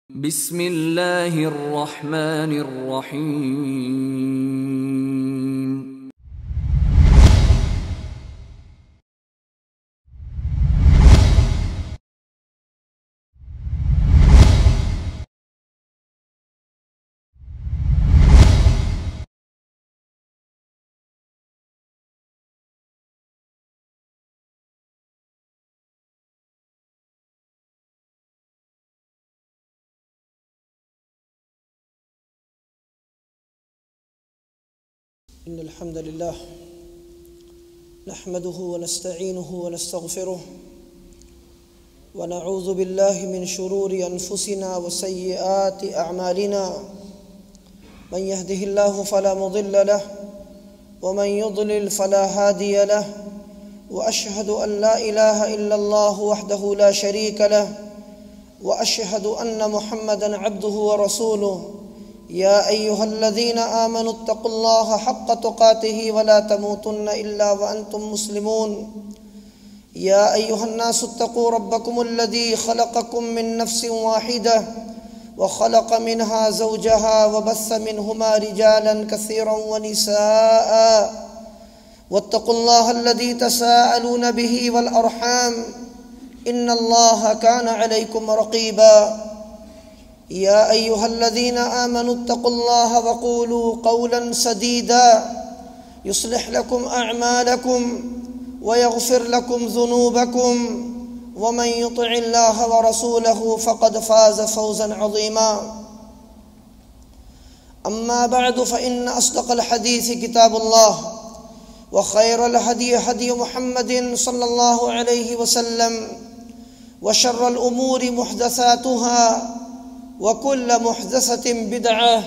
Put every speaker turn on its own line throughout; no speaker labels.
بسم اللہ الرحمن الرحیم۔
إن الحمد لله نحمده ونستعينه ونستغفره ونعوذ بالله من شرور أنفسنا وسيئات أعمالنا من يهده الله فلا مضل له ومن يضلل فلا هادي له وأشهد أن لا إله إلا الله وحده لا شريك له وأشهد أن محمدًا عبده ورسوله يا أيها الذين آمنوا اتقوا الله حق تقاته ولا تموتن إلا وأنتم مسلمون يا أيها الناس اتقوا ربكم الذي خلقكم من نفس واحدة وخلق منها زوجها وبث منهما رجالا كثيرا ونساء واتقوا الله الذي تساءلون به والأرحام إن الله كان عليكم رقيبا يا أيها الذين آمنوا اتقوا الله وقولوا قولا سديدا يصلح لكم أعمالكم ويغفر لكم ذنوبكم ومن يطع الله ورسوله فقد فاز فوزا عظيما أما بعد فإن أصدق الحديث كتاب الله وخير الهدي هدي محمد صلى الله عليه وسلم وشر الأمور محدثاتها وكل محدثة بدعة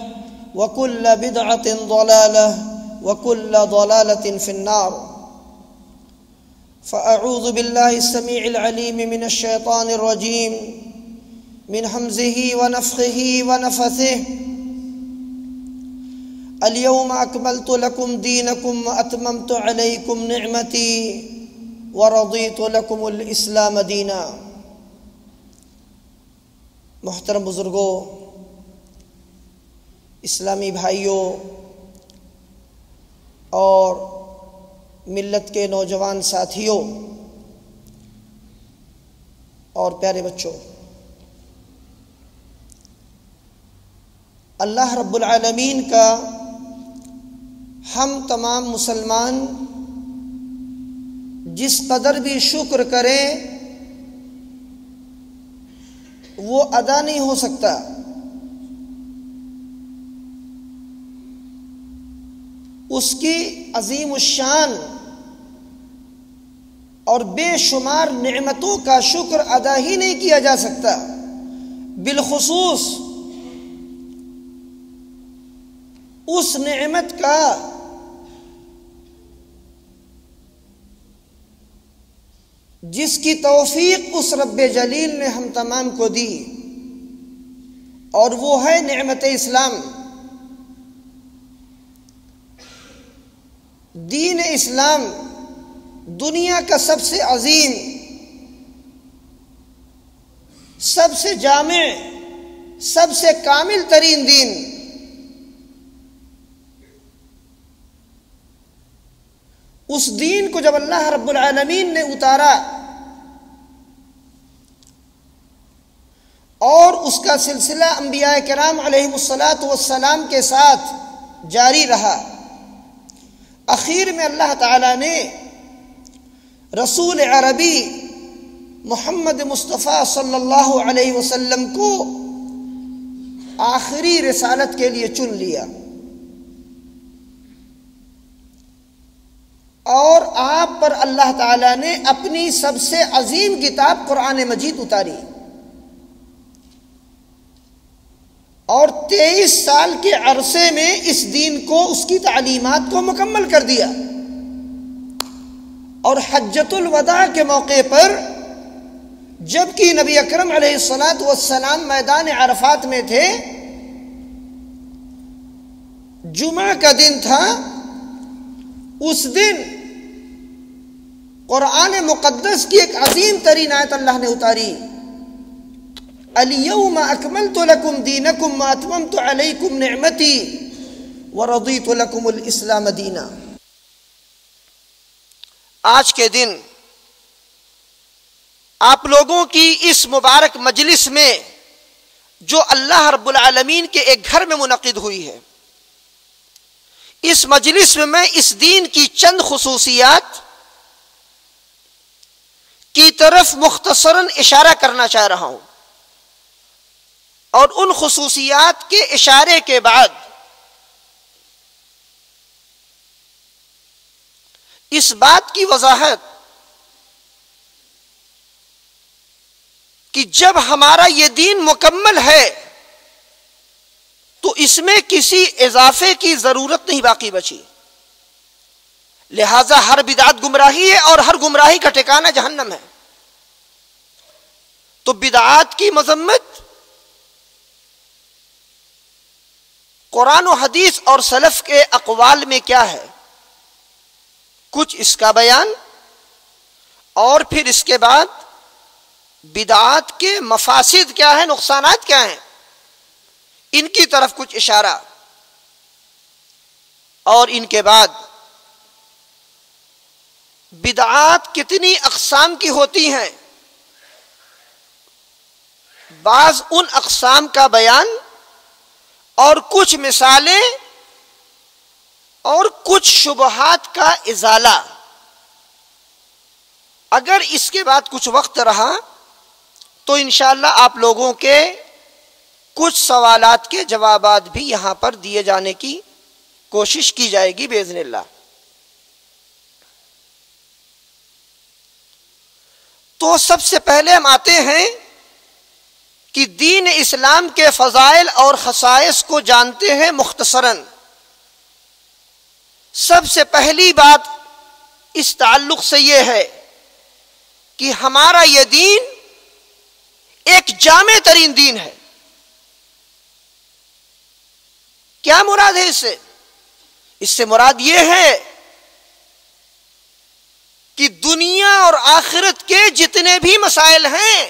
وكل بدعة ضلالة وكل ضلالة في النار فأعوذ بالله السميع العليم من الشيطان الرجيم من همزه ونفخه ونفثه اليوم أكملت لكم دينكم وأتممت عليكم نعمتي ورضيت لكم الإسلام دينا۔ محترم بزرگوں، اسلامی بھائیوں اور ملت کے نوجوان ساتھیوں اور پیارے بچوں، اللہ رب العالمین کا ہم تمام مسلمان جس قدر بھی شکر کریں وہ ادا نہیں ہو سکتا۔ اس کی عظیم الشان اور بے شمار نعمتوں کا شکر ادا ہی نہیں کیا جا سکتا، بالخصوص اس نعمت کا جس کی توفیق اس رب جلیل نے ہم تمام کو دی، اور وہ ہے نعمت اسلام۔ دین اسلام دنیا کا سب سے عظیم، سب سے جامع، سب سے کامل ترین دین۔ اس دین کو جب اللہ رب العالمین نے اتارا اور اس کا سلسلہ انبیاء کرام علیہم الصلاۃ کے ساتھ جاری رہا، اخیر میں اللہ تعالیٰ نے رسول عربی محمد مصطفیٰ صلی اللہ علیہ وسلم کو آخری رسالت کے لیے چن لیا، اور آپ پر اللہ تعالیٰ نے اپنی سب سے عظیم کتاب قرآن مجید اتاری، اور 23 سال کے عرصے میں اس دین کو، اس کی تعلیمات کو مکمل کر دیا۔ اور حجۃ الوداع کے موقع پر جبکہ نبی اکرم علیہ السلام میدان عرفات میں تھے، جمعہ کا دن تھا، اس دن قرآن مقدس کی ایک عظیم ترین آیت اللہ نے اتاری، الیوم اکملت لکم دینکم واتممت علیکم نعمتی ورضیت لکم الاسلام دینا۔ آج کے دن آپ لوگوں کی اس مبارک مجلس میں جو اللہ رب العالمین کے ایک گھر میں منعقد ہوئی ہے، اس مجلس میں اس دین کی چند خصوصیات کی طرف مختصراً اشارہ کرنا چاہ رہا ہوں، اور ان خصوصیات کے اشارے کے بعد اس بات کی وضاحت کہ جب ہمارا یہ دین مکمل ہے تو اس میں کسی اضافے کی ضرورت نہیں باقی بچی، لہذا ہر بدعت گمراہی ہے اور ہر گمراہی کا ٹھکانہ جہنم ہے۔ تو بدعات کی مذمت قرآن و حدیث اور سلف کے اقوال میں کیا ہے، کچھ اس کا بیان، اور پھر اس کے بعد بدعات کے مفاسد کیا ہیں، نقصانات کیا ہیں، ان کی طرف کچھ اشارہ، اور ان کے بعد بدعات کتنی اقسام کی ہوتی ہیں، بعض ان اقسام کا بیان اور کچھ مثالیں اور کچھ شبہات کا ازالہ۔ اگر اس کے بعد کچھ وقت رہا تو انشاءاللہ آپ لوگوں کے کچھ سوالات کے جوابات بھی یہاں پر دیے جانے کی کوشش کی جائے گی باذن اللہ۔ تو سب سے پہلے ہم آتے ہیں کہ دین اسلام کے فضائل اور خصائص کو جانتے ہیں مختصراً۔ سب سے پہلی بات اس تعلق سے یہ ہے کہ ہمارا یہ دین ایک جامع ترین دین ہے۔ کیا مراد ہے اس سے مراد یہ ہے کہ دنیا اور آخرت کے جتنے بھی مسائل ہیں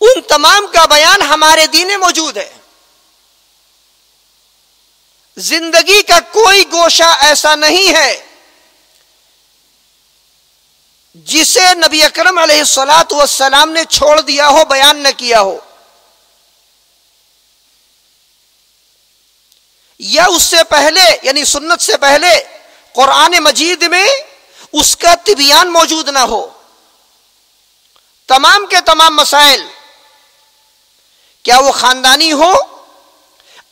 ان تمام کا بیان ہمارے دین میں موجود ہے۔ زندگی کا کوئی گوشہ ایسا نہیں ہے جسے نبی اکرم علیہ الصلاۃ والسلام نے چھوڑ دیا ہو، بیان نہ کیا ہو، یا اس سے پہلے یعنی سنت سے پہلے قرآن مجید میں اس کا تبیان موجود نہ ہو۔ تمام کے تمام مسائل، کیا وہ خاندانی ہو،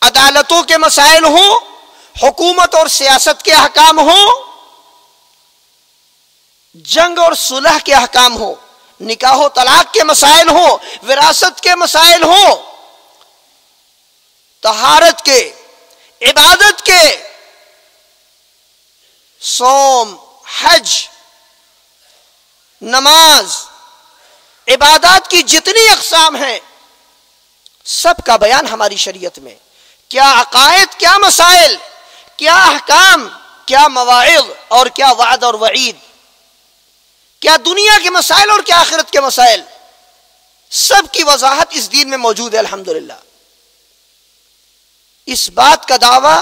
عدالتوں کے مسائل ہوں، حکومت اور سیاست کے احکام ہوں، جنگ اور صلح کے احکام ہوں، نکاح و طلاق کے مسائل ہوں، وراثت کے مسائل ہوں، طہارت کے، عبادت کے، صوم، حج، نماز، عبادات کی جتنی اقسام ہیں سب کا بیان ہماری شریعت میں، کیا عقائد، کیا مسائل، کیا احکام، کیا مواعظ اور کیا وعد اور وعید، کیا دنیا کے مسائل اور کیا آخرت کے مسائل، سب کی وضاحت اس دین میں موجود ہے الحمدللہ۔ اس بات کا دعویٰ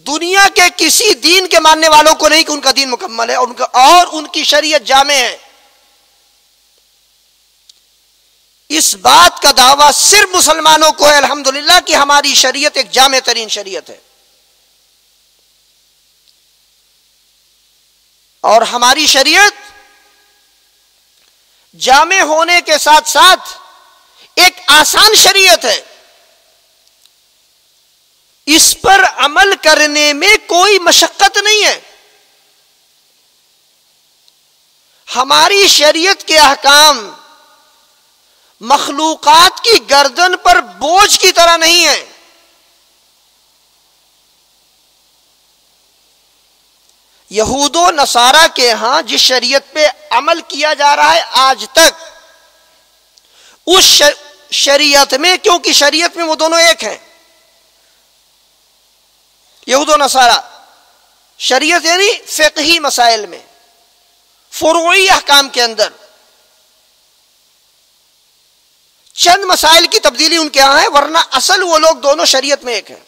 دنیا کے کسی دین کے ماننے والوں کو نہیں کہ ان کا دین مکمل ہے اور ان کی شریعت جامع ہے۔ اس بات کا دعویٰ صرف مسلمانوں کو ہے الحمدللہ کہ ہماری شریعت ایک جامع ترین شریعت ہے، اور ہماری شریعت جامع ہونے کے ساتھ ساتھ ایک آسان شریعت ہے، اس پر عمل کرنے میں کوئی مشقت نہیں ہے۔ ہماری شریعت کے احکام مخلوقات کی گردن پر بوجھ کی طرح نہیں ہے۔ یہود و نصارہ کے ہاں جس شریعت پہ عمل کیا جا رہا ہے آج تک، اس شریعت میں، کیونکہ شریعت میں وہ دونوں ایک ہیں، یہود و نصارہ، شریعت یعنی فقہی مسائل میں، فروعی احکام کے اندر، چند مسائل کی تبدیلی ان کے یہاں ہے، ورنہ اصل وہ لوگ دونوں شریعت میں ایک ہیں۔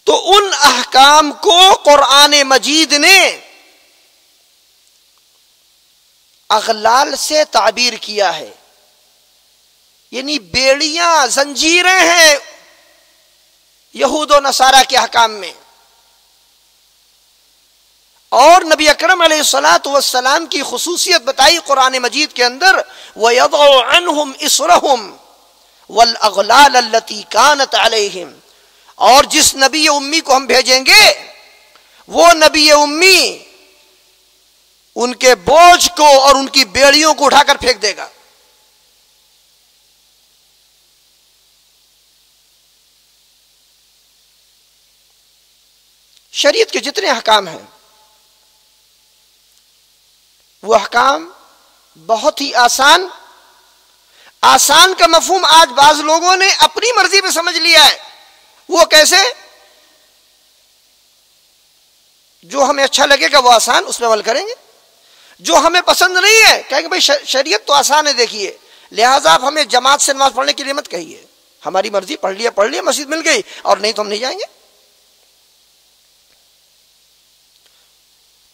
تو ان احکام کو قرآن مجید نے اغلال سے تعبیر کیا ہے، یعنی بیڑیاں، زنجیریں ہیں یہود و نصارہ کے احکام میں، اور نبی اکرم علیہ الصلوۃ والسلام کی خصوصیت بتائی قرآن مجید کے اندر، وَيَضَعُ عَنْهُمْ إِصْرَهُمْ وَالْأَغْلَالَ الَّتِي كَانَتْ عَلَيْهِمْ، اور جس نبی امی کو ہم بھیجیں گے وہ نبی امی ان کے بوجھ کو اور ان کی بیڑیوں کو اٹھا کر پھینک دے گا۔ شریعت کے جتنے احکام ہیں وہ احکام بہت ہی آسان کا مفہوم آج بعض لوگوں نے اپنی مرضی پہ سمجھ لیا ہے۔ وہ کیسے؟ جو ہمیں اچھا لگے گا وہ آسان، اس پہ عمل کریں گے، جو ہمیں پسند نہیں ہے کہیں گے بھائی شریعت تو آسان ہے دیکھیے، لہٰذا آپ ہمیں جماعت سے نماز پڑھنے کے لیے مت کہیے، ہماری مرضی، پڑھ لیا مسجد مل گئی، اور نہیں تو ہم نہیں جائیں گے۔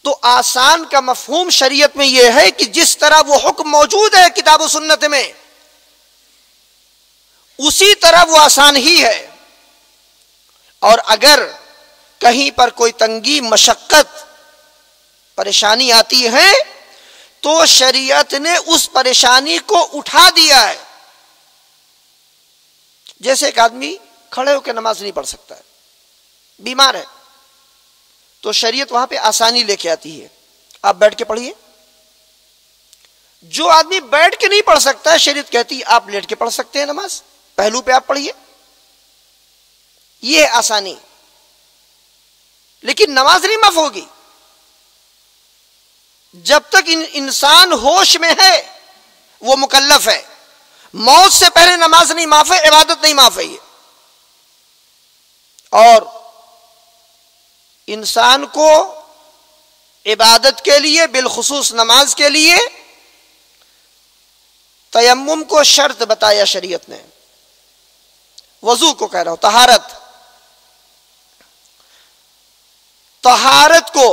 تو آسان کا مفہوم شریعت میں یہ ہے کہ جس طرح وہ حکم موجود ہے کتاب و سنت میں، اسی طرح وہ آسان ہی ہے، اور اگر کہیں پر کوئی تنگی، مشقت، پریشانی آتی ہے تو شریعت نے اس پریشانی کو اٹھا دیا ہے۔ جیسے ایک آدمی کھڑے ہو کے نماز نہیں پڑھ سکتا ہے، بیمار ہے، تو شریعت وہاں پہ آسانی لے کے آتی ہے، آپ بیٹھ کے پڑھیے۔ جو آدمی بیٹھ کے نہیں پڑھ سکتا ہے، شریعت کہتی ہے آپ لیٹ کے پڑھ سکتے ہیں نماز، پہلو پہ آپ پڑھیے، یہ ہے آسانی۔ لیکن نماز نہیں معاف ہوگی جب تک انسان ہوش میں ہے، وہ مکلف ہے۔ موت سے پہلے نماز نہیں معاف ہے، عبادت نہیں معاف ہے یہ۔ اور انسان کو عبادت کے لیے، بالخصوص نماز کے لیے، تیمم کو شرط بتایا شریعت نے، وضو کو کہہ رہا ہوں، طہارت کو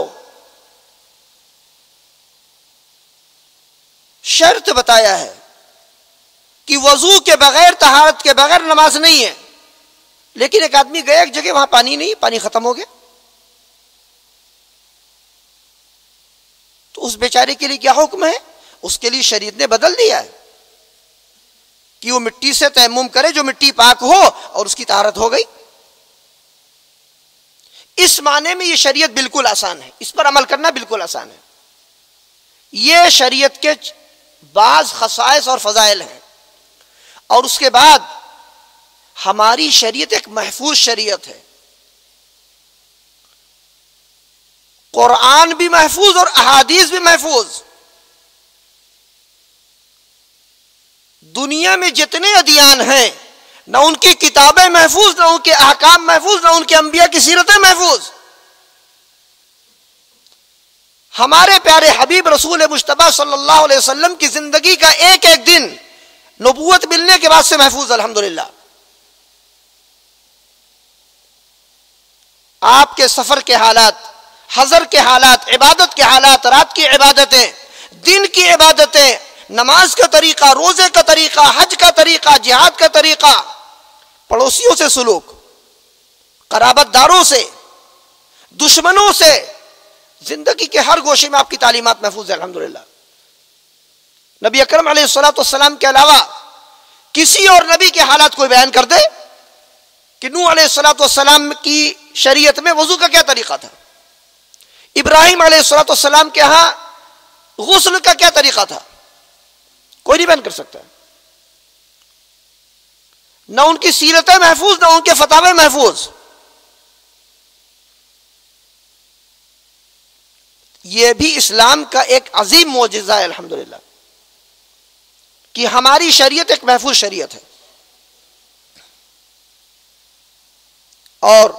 شرط بتایا ہے کہ وضو کے بغیر، طہارت کے بغیر نماز نہیں ہے۔ لیکن ایک آدمی گیا ایک جگہ، وہاں پانی نہیں، پانی ختم ہو گیا، تو اس بیچارے کے لیے کیا حکم ہے؟ اس کے لیے شریعت نے بدل دیا ہے کہ وہ مٹی سے تیمم کرے، جو مٹی پاک ہو، اور اس کی طہارت ہو گئی۔ اس معنی میں یہ شریعت بالکل آسان ہے، اس پر عمل کرنا بالکل آسان ہے۔ یہ شریعت کے بعض خصائص اور فضائل ہیں۔ اور اس کے بعد ہماری شریعت ایک محفوظ شریعت ہے، قرآن بھی محفوظ اور احادیث بھی محفوظ۔ دنیا میں جتنے ادیان ہیں، نہ ان کی کتابیں محفوظ، نہ ان کے احکام محفوظ، نہ ان کے انبیاء کی سیرتیں محفوظ۔ ہمارے پیارے حبیب رسول مجتبیٰ صلی اللہ علیہ وسلم کی زندگی کا ایک ایک دن نبوت ملنے کے بعد سے محفوظ، الحمدللہ۔ آپ کے سفر کے حالات، حضر کے حالات، عبادت کے حالات، رات کی عبادتیں، دن کی عبادتیں، نماز کا طریقہ، روزے کا طریقہ، حج کا طریقہ، جہاد کا طریقہ، پڑوسیوں سے سلوک، قرابت داروں سے، دشمنوں سے، زندگی کے ہر گوشے میں آپ کی تعلیمات محفوظ ہے، الحمدللہ۔ نبی اکرم علیہ الصلوۃ والسلام کے علاوہ کسی اور نبی کے حالات کوئی بیان کر دے کہ نوح علیہ الصلوۃ والسلام کی شریعت میں وضو کا کیا طریقہ تھا، ابراہیم علیہ الصلوۃ والسلام کے ہاں غسل کا کیا طریقہ تھا، کوئی نہیں بیان کر سکتا۔ نہ ان کی سیرتیں محفوظ، نہ ان کے فتاوے محفوظ۔ یہ بھی اسلام کا ایک عظیم معجزہ ہے، الحمدللہ، کہ ہماری شریعت ایک محفوظ شریعت ہے۔ اور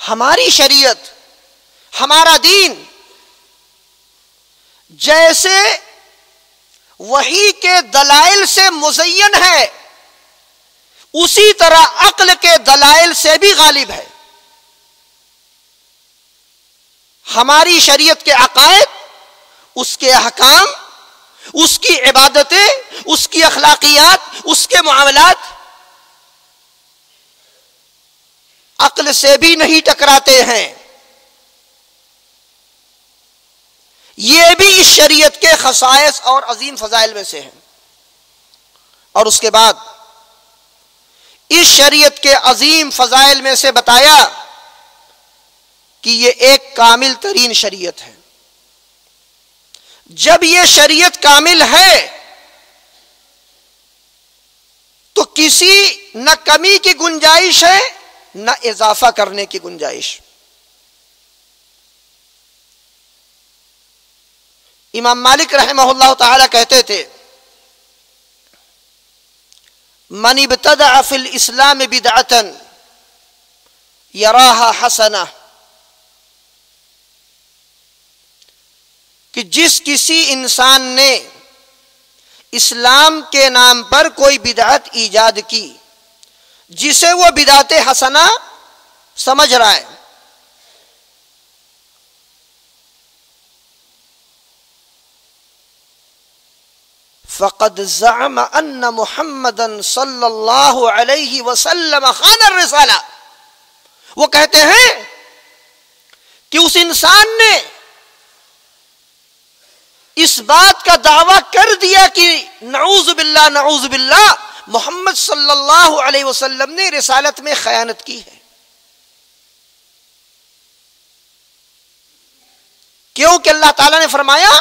ہماری شریعت، ہمارا دین جیسے وحی کے دلائل سے مزین ہے اسی طرح عقل کے دلائل سے بھی غالب ہے. ہماری شریعت کے عقائد، اس کے احکام، اس کی عبادتیں، اس کی اخلاقیات، اس کے معاملات عقل سے بھی نہیں ٹکراتے ہیں. یہ بھی اس شریعت کے خصائص اور عظیم فضائل میں سے ہیں. اور اس کے بعد اس شریعت کے عظیم فضائل میں سے بتایا کہ یہ ایک کامل ترین شریعت ہے. جب یہ شریعت کامل ہے تو کسی نہ کمی کی گنجائش ہے نہ اضافہ کرنے کی گنجائش. امام مالک رحمہ اللہ تعالی کہتے تھے من ابتدع فی الاسلام بدعتا یراها حسنہ، کہ جس کسی انسان نے اسلام کے نام پر کوئی بدعت ایجاد کی جسے وہ بدعت حسنہ سمجھ رہا ہے، فقد زعم ان محمدا صلی اللہ علیہ وسلم خان الرسالہ. وہ کہتے ہیں کہ اس انسان نے اس بات کا دعویٰ کر دیا کہ نعوذ باللہ محمد صلی اللہ علیہ وسلم نے رسالت میں خیانت کی ہے. کیوں کہ اللہ تعالیٰ نے فرمایا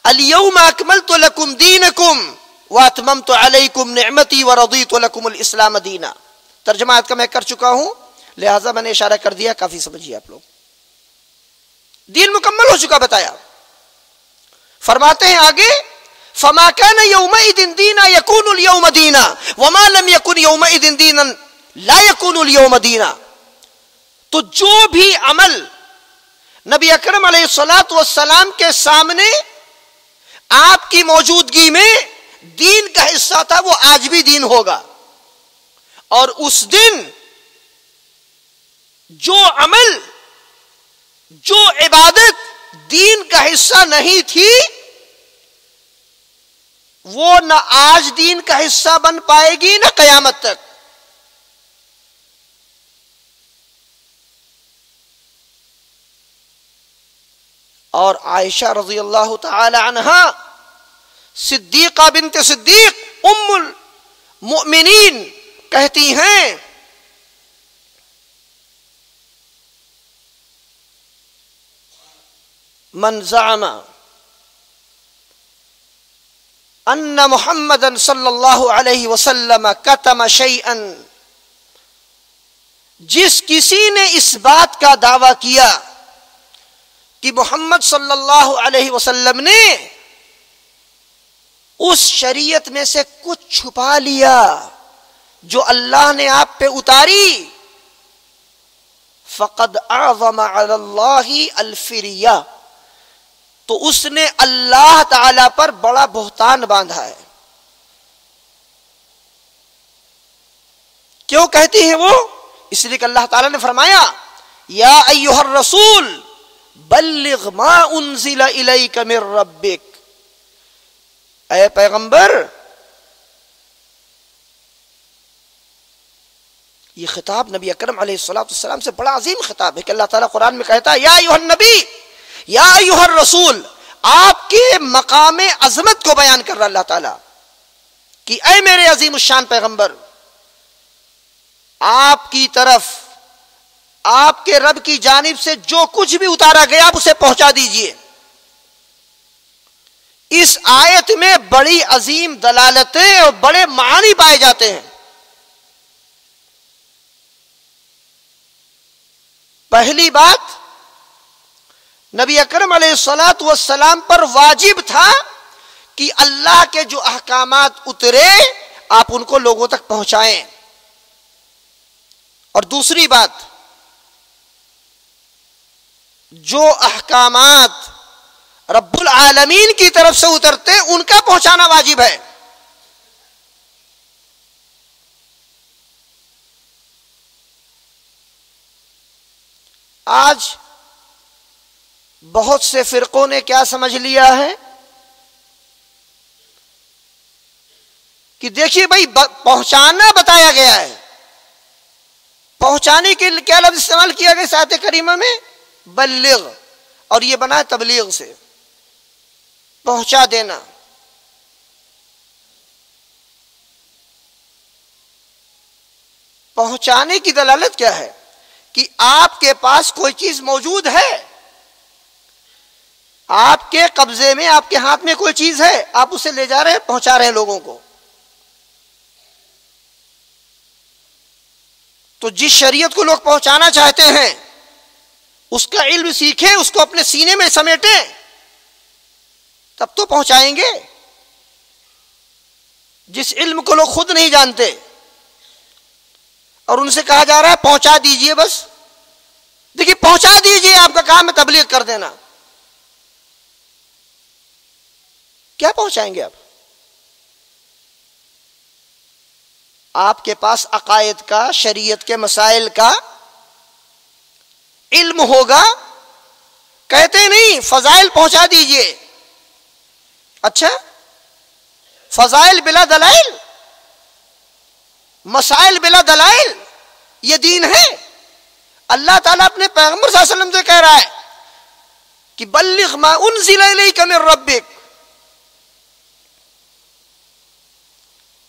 الیوم اکملت لکم دینکم واتممت علیکم نعمتی ورضیت لکم الاسلام دینا. ترجمہ آیت کا میں کر چکا ہوں لہٰذا میں نے اشارہ کر دیا، کافی سمجھیے آپ لوگ. دین مکمل ہو چکا بتایا. فرماتے ہیں آگے فما كان يومئذ دینا یکون اليوم دینا وما لم يكن يومئذ دینا لا يكون اليوم دینا. تو جو بھی عمل نبی اکرم علیہ الصلوۃ والسلام کے سامنے آپ کی موجودگی میں دین کا حصہ تھا وہ آج بھی دین ہوگا. اور اس دن جو عمل، جو عبادت دین کا حصہ نہیں تھی وہ نہ آج دین کا حصہ بن پائے گی نہ قیامت تک. اور عائشہ رضی اللہ تعالی عنہا صدیقہ بنت صدیق ام المؤمنین کہتی ہیں من زعم ان محمدا صلی اللہ علیہ وسلم کتم شیئا، جس کسی نے اس بات کا دعویٰ کیا کہ محمد صلی اللہ علیہ وسلم نے اس شریعت میں سے کچھ چھپا لیا جو اللہ نے آپ پہ اتاری، فقد اعظم علی اللہ الفریہ، تو اس نے اللہ تعالی پر بڑا بہتان باندھا ہے. کیوں کہتی ہے وہ؟ اس لیے کہ اللہ تعالی نے فرمایا یا ایھا الرسول بلغ ما انزل الیک من ربک، اے پیغمبر یہ خطاب نبی اکرم علیہ السلام سے بڑا عظیم خطاب ہے کہ اللہ تعالیٰ قرآن میں کہتا ہے یا ایھا النبی یا ایھا الرسول، آپ کے مقام عظمت کو بیان کر رہا اللہ تعالیٰ کہ اے میرے عظیم الشان پیغمبر، آپ کی طرف آپ کے رب کی جانب سے جو کچھ بھی اتارا گیا آپ اسے پہنچا دیجئے. اس آیت میں بڑی عظیم دلالتیں اور بڑے معانی پائے جاتے ہیں. پہلی بات، نبی اکرم علیہ الصلوۃ والسلام پر واجب تھا کہ اللہ کے جو احکامات اترے آپ ان کو لوگوں تک پہنچائیں. اور دوسری بات، جو احکامات رب العالمین کی طرف سے اترتے ان کا پہنچانا واجب ہے. آج بہت سے فرقوں نے کیا سمجھ لیا ہے کہ دیکھیے بھائی پہنچانا بتایا گیا ہے، پہنچانے کے لیے کیا لفظ استعمال کیا گیا اس آیت کریمہ میں؟ بلغ، اور یہ بنا ہے تبلیغ سے، پہنچا دینا. پہنچانے کی دلالت کیا ہے؟ کہ آپ کے پاس کوئی چیز موجود ہے، آپ کے قبضے میں، آپ کے ہاتھ میں کوئی چیز ہے، آپ اسے لے جا رہے ہیں، پہنچا رہے ہیں لوگوں کو. تو جس شریعت کو لوگ پہنچانا چاہتے ہیں اس کا علم سیکھیں، اس کو اپنے سینے میں سمیٹیں، تب تو پہنچائیں گے. جس علم کو لوگ خود نہیں جانتے اور ان سے کہا جا رہا ہے پہنچا دیجئے، بس دیکھیے پہنچا دیجئے، آپ کا کام ہے تبلیغ کر دینا. کیا پہنچائیں گے آپ؟ آپ کے پاس عقائد کا، شریعت کے مسائل کا علم ہوگا، کہتے نہیں فضائل پہنچا دیجئے. اچھا فضائل بلا دلائل، مسائل بلا دلائل، یہ دین ہے؟ اللہ تعالیٰ اپنے پیغمبر صلی اللہ علیہ وسلم سے کہہ رہا ہے کہ بلغ ما انزل الیک من ربک،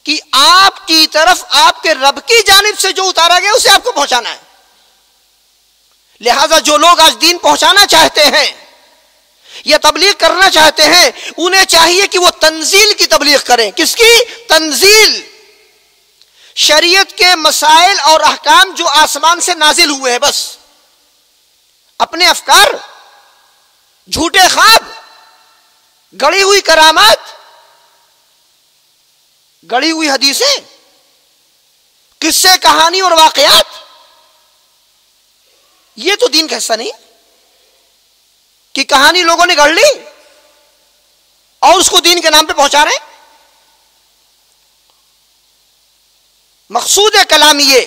کہ آپ کی طرف آپ کے رب کی جانب سے جو اتارا گیا اسے آپ کو پہنچانا ہے. لہذا جو لوگ آج دین پہنچانا چاہتے ہیں یا تبلیغ کرنا چاہتے ہیں، انہیں چاہیے کہ وہ تنزیل کی تبلیغ کریں. کس کی تنزیل؟ شریعت کے مسائل اور احکام جو آسمان سے نازل ہوئے ہیں. بس اپنے افکار، جھوٹے خواب، گڑی ہوئی کرامات، گڑی ہوئی حدیثیں، قصے، کہانی اور واقعات، یہ تو دین کا حصہ نہیں کہ کہانی لوگوں نے گڑھ لی اور اس کو دین کے نام پہ پہنچا رہے ہیں. مقصود کلام یہ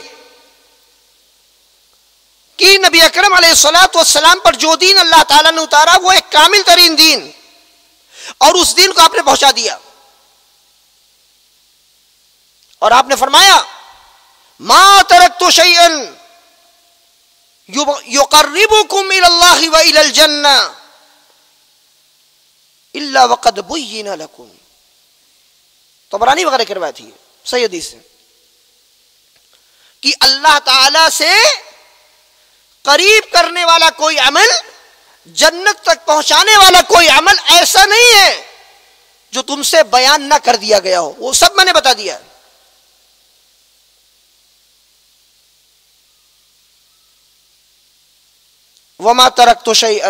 کہ نبی اکرم علیہ الصلوۃ والسلام پر جو دین اللہ تعالیٰ نے اتارا وہ ایک کامل ترین دین، اور اس دین کو آپ نے پہنچا دیا. اور آپ نے فرمایا ما ترکت شیئا یقربکم الی اللہ و الی الجنہ الا وقد بین لکم. طبرانی وغیرہ کی روایت ہے، صحیح حدیث ہے کہ اللہ تعالی سے قریب کرنے والا کوئی عمل، جنت تک پہنچانے والا کوئی عمل ایسا نہیں ہے جو تم سے بیان نہ کر دیا گیا ہو، وہ سب میں نے بتا دیا. وما ترکت شیئا،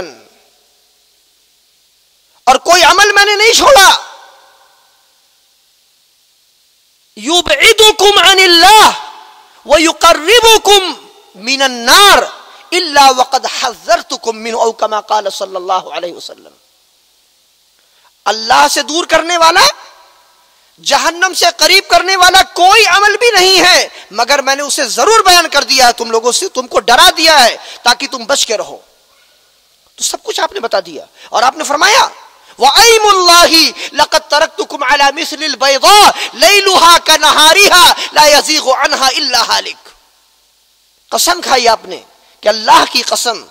اور کوئی عمل میں نے نہیں چھوڑا، یبعدکم عن اللہ ویقربکم من النار الا وقد حذرتکم منه، او کما قال صلی اللہ علیہ وسلم. اللہ سے دور کرنے والا، جہنم سے قریب کرنے والا کوئی عمل بھی نہیں ہے مگر میں نے اسے ضرور بیان کر دیا ہے تم لوگوں سے، تم کو ڈرا دیا ہے تاکہ تم بچ کے رہو. تو سب کچھ آپ نے بتا دیا. اور آپ نے فرمایا وَأَيْمُ اللَّهِ لَقَدْ تَرَكْتُكُمْ عَلَى مِثْلِ الْبَيْضَاءِ لَيْلُهَا كَنَهَارِهَا لَا يَزِيغُ عَنْهَا إِلَّا هَالِكٌ. قسم کھائی آپ نے کہ اللہ کی قسم،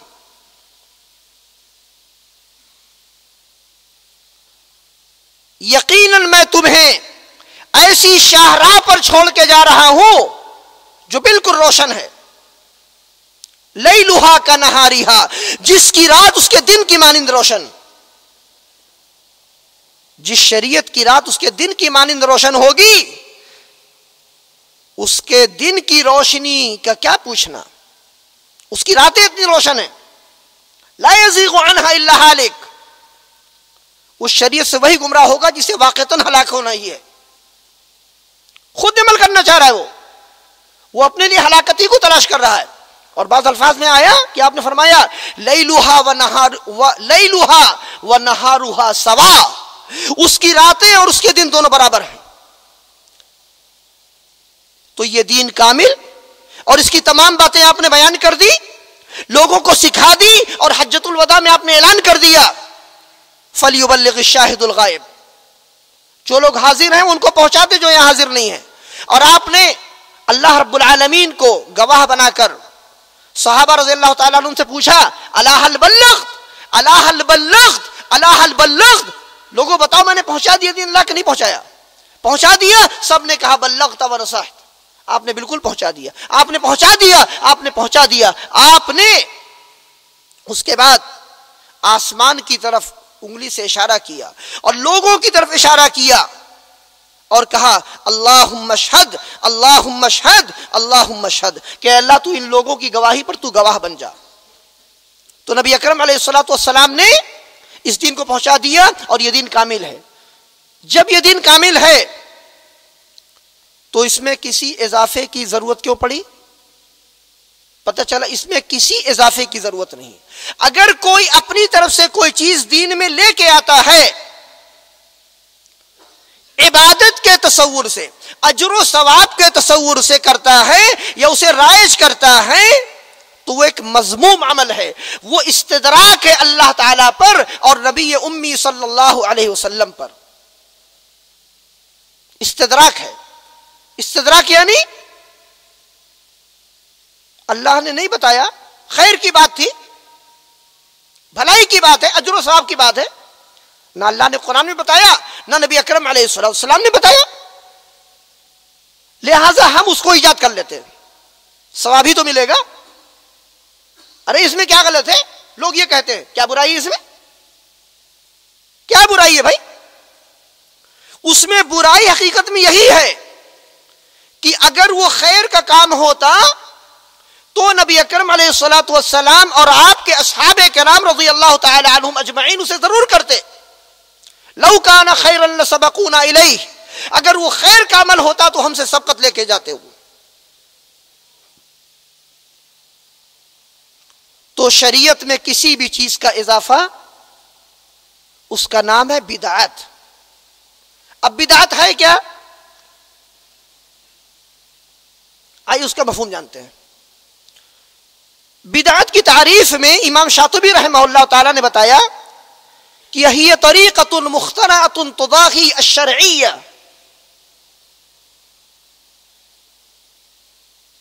یقیناً میں تمہیں ایسی شاہراہ پر چھوڑ کے جا رہا ہوں جو بالکل روشن ہے. لیلھا کنہاریھا، جس کی رات اس کے دن کی مانند روشن. جس شریعت کی رات اس کے دن کی مانند روشن ہوگی، اس کے دن کی روشنی کا کیا پوچھنا، اس کی راتیں اتنی روشن ہیں. لا یزیغ عنہا الا ہالک، اس شریعت سے وہی گمراہ ہوگا جسے واقعتاً ہلاک ہونا ہی ہے. خود عمل کرنا چاہ رہا ہے، وہ اپنے لیے ہلاکت ہی کو تلاش کر رہا ہے. اور بعض الفاظ میں آیا کہ آپ نے فرمایا لیلھا و نہارھا سوا، اس کی راتیں اور اس کے دن دونوں برابر ہیں. تو یہ دین کامل، اور اس کی تمام باتیں آپ نے بیان کر دی، لوگوں کو سکھا دی، اور حجۃ الوداع میں آپ نے اعلان کر دیا فَلْيُبَلِّغِ الشَّاهِدُ الْغَائِبُ، جو لوگ حاضر ہیں ان کو پہنچا دے جو یہاں حاضر نہیں ہیں. اور آپ نے اللہ رب العالمین کو گواہ بنا کر صحابہ رضی اللہ تعالیٰ عنہ سے پوچھا الا هل بلغت، الا هل بلغت، الا هل بلغت، لوگوں بتاؤ میں نے پہنچا دیا دین اللہ کہ نہیں پہنچایا؟ پہنچا دیا. سب نے کہا بلغت و نصحت، آپ نے بالکل پہنچا دیا، آپ نے پہنچا دیا، آپ نے پہنچا دیا. آپ نے اس کے بعد آسمان کی طرف انگلی سے اشارہ کیا اور لوگوں کی طرف اشارہ کیا اور کہا اللہم اشہد، اللہم اشہد، اللہم اشہد، کہ اللہ تو ان لوگوں کی گواہی پر تو گواہ بن جا. تو نبی اکرم علیہ الصلوۃ والسلام نے اس دین کو پہنچا دیا، اور یہ دین کامل ہے. جب یہ دین کامل ہے تو اس میں کسی اضافے کی ضرورت کیوں پڑی؟ پتہ چلا اس میں کسی اضافے کی ضرورت نہیں. اگر کوئی اپنی طرف سے کوئی چیز دین میں لے کے آتا ہے عبادت کے تصور سے، اجر و ثواب کے تصور سے کرتا ہے، یا اسے رائج کرتا ہے، تو وہ ایک مذموم عمل ہے، وہ استدراک ہے اللہ تعالی پر اور نبی امی صلی اللہ علیہ وسلم پر. استدراک ہے. استدراک یعنی اللہ نے نہیں بتایا، خیر کی بات تھی، بھلائی کی بات ہے، اجر و ثواب کی بات ہے، نہ اللہ نے قرآن میں بتایا، نہ نبی اکرم علیہ السلام نے بتایا، لہذا ہم اس کو ایجاد کر لیتے ہیں، ثواب ہی تو ملے گا. ارے اس میں کیا غلط ہے؟ لوگ یہ کہتے ہیں کیا برائی ہے اس میں؟ کیا برائی ہے بھائی؟ اس میں برائی حقیقت میں یہی ہے کہ اگر وہ خیر کا کام ہوتا تو نبی اکرم علیہ الصلوۃ والسلام اور آپ کے اصحاب کرام رضی اللہ تعالی عنہم اجمعین اسے ضرور کرتے. لو کان خیرا لسبقونا الیہ، اگر وہ خیر کا عمل ہوتا تو ہم سے سبقت لے کے جاتے ہوئے. تو شریعت میں کسی بھی چیز کا اضافہ اس کا نام ہے بدعت. اب بدعت ہے کیا؟ آئیے اس کا مفہوم جانتے ہیں. بدعت کی تعریف میں امام شاطبی رحمہ اللہ تعالی نے بتایا کہ ہی طریقۃ مخترعۃ تضاہی الشرعیہ.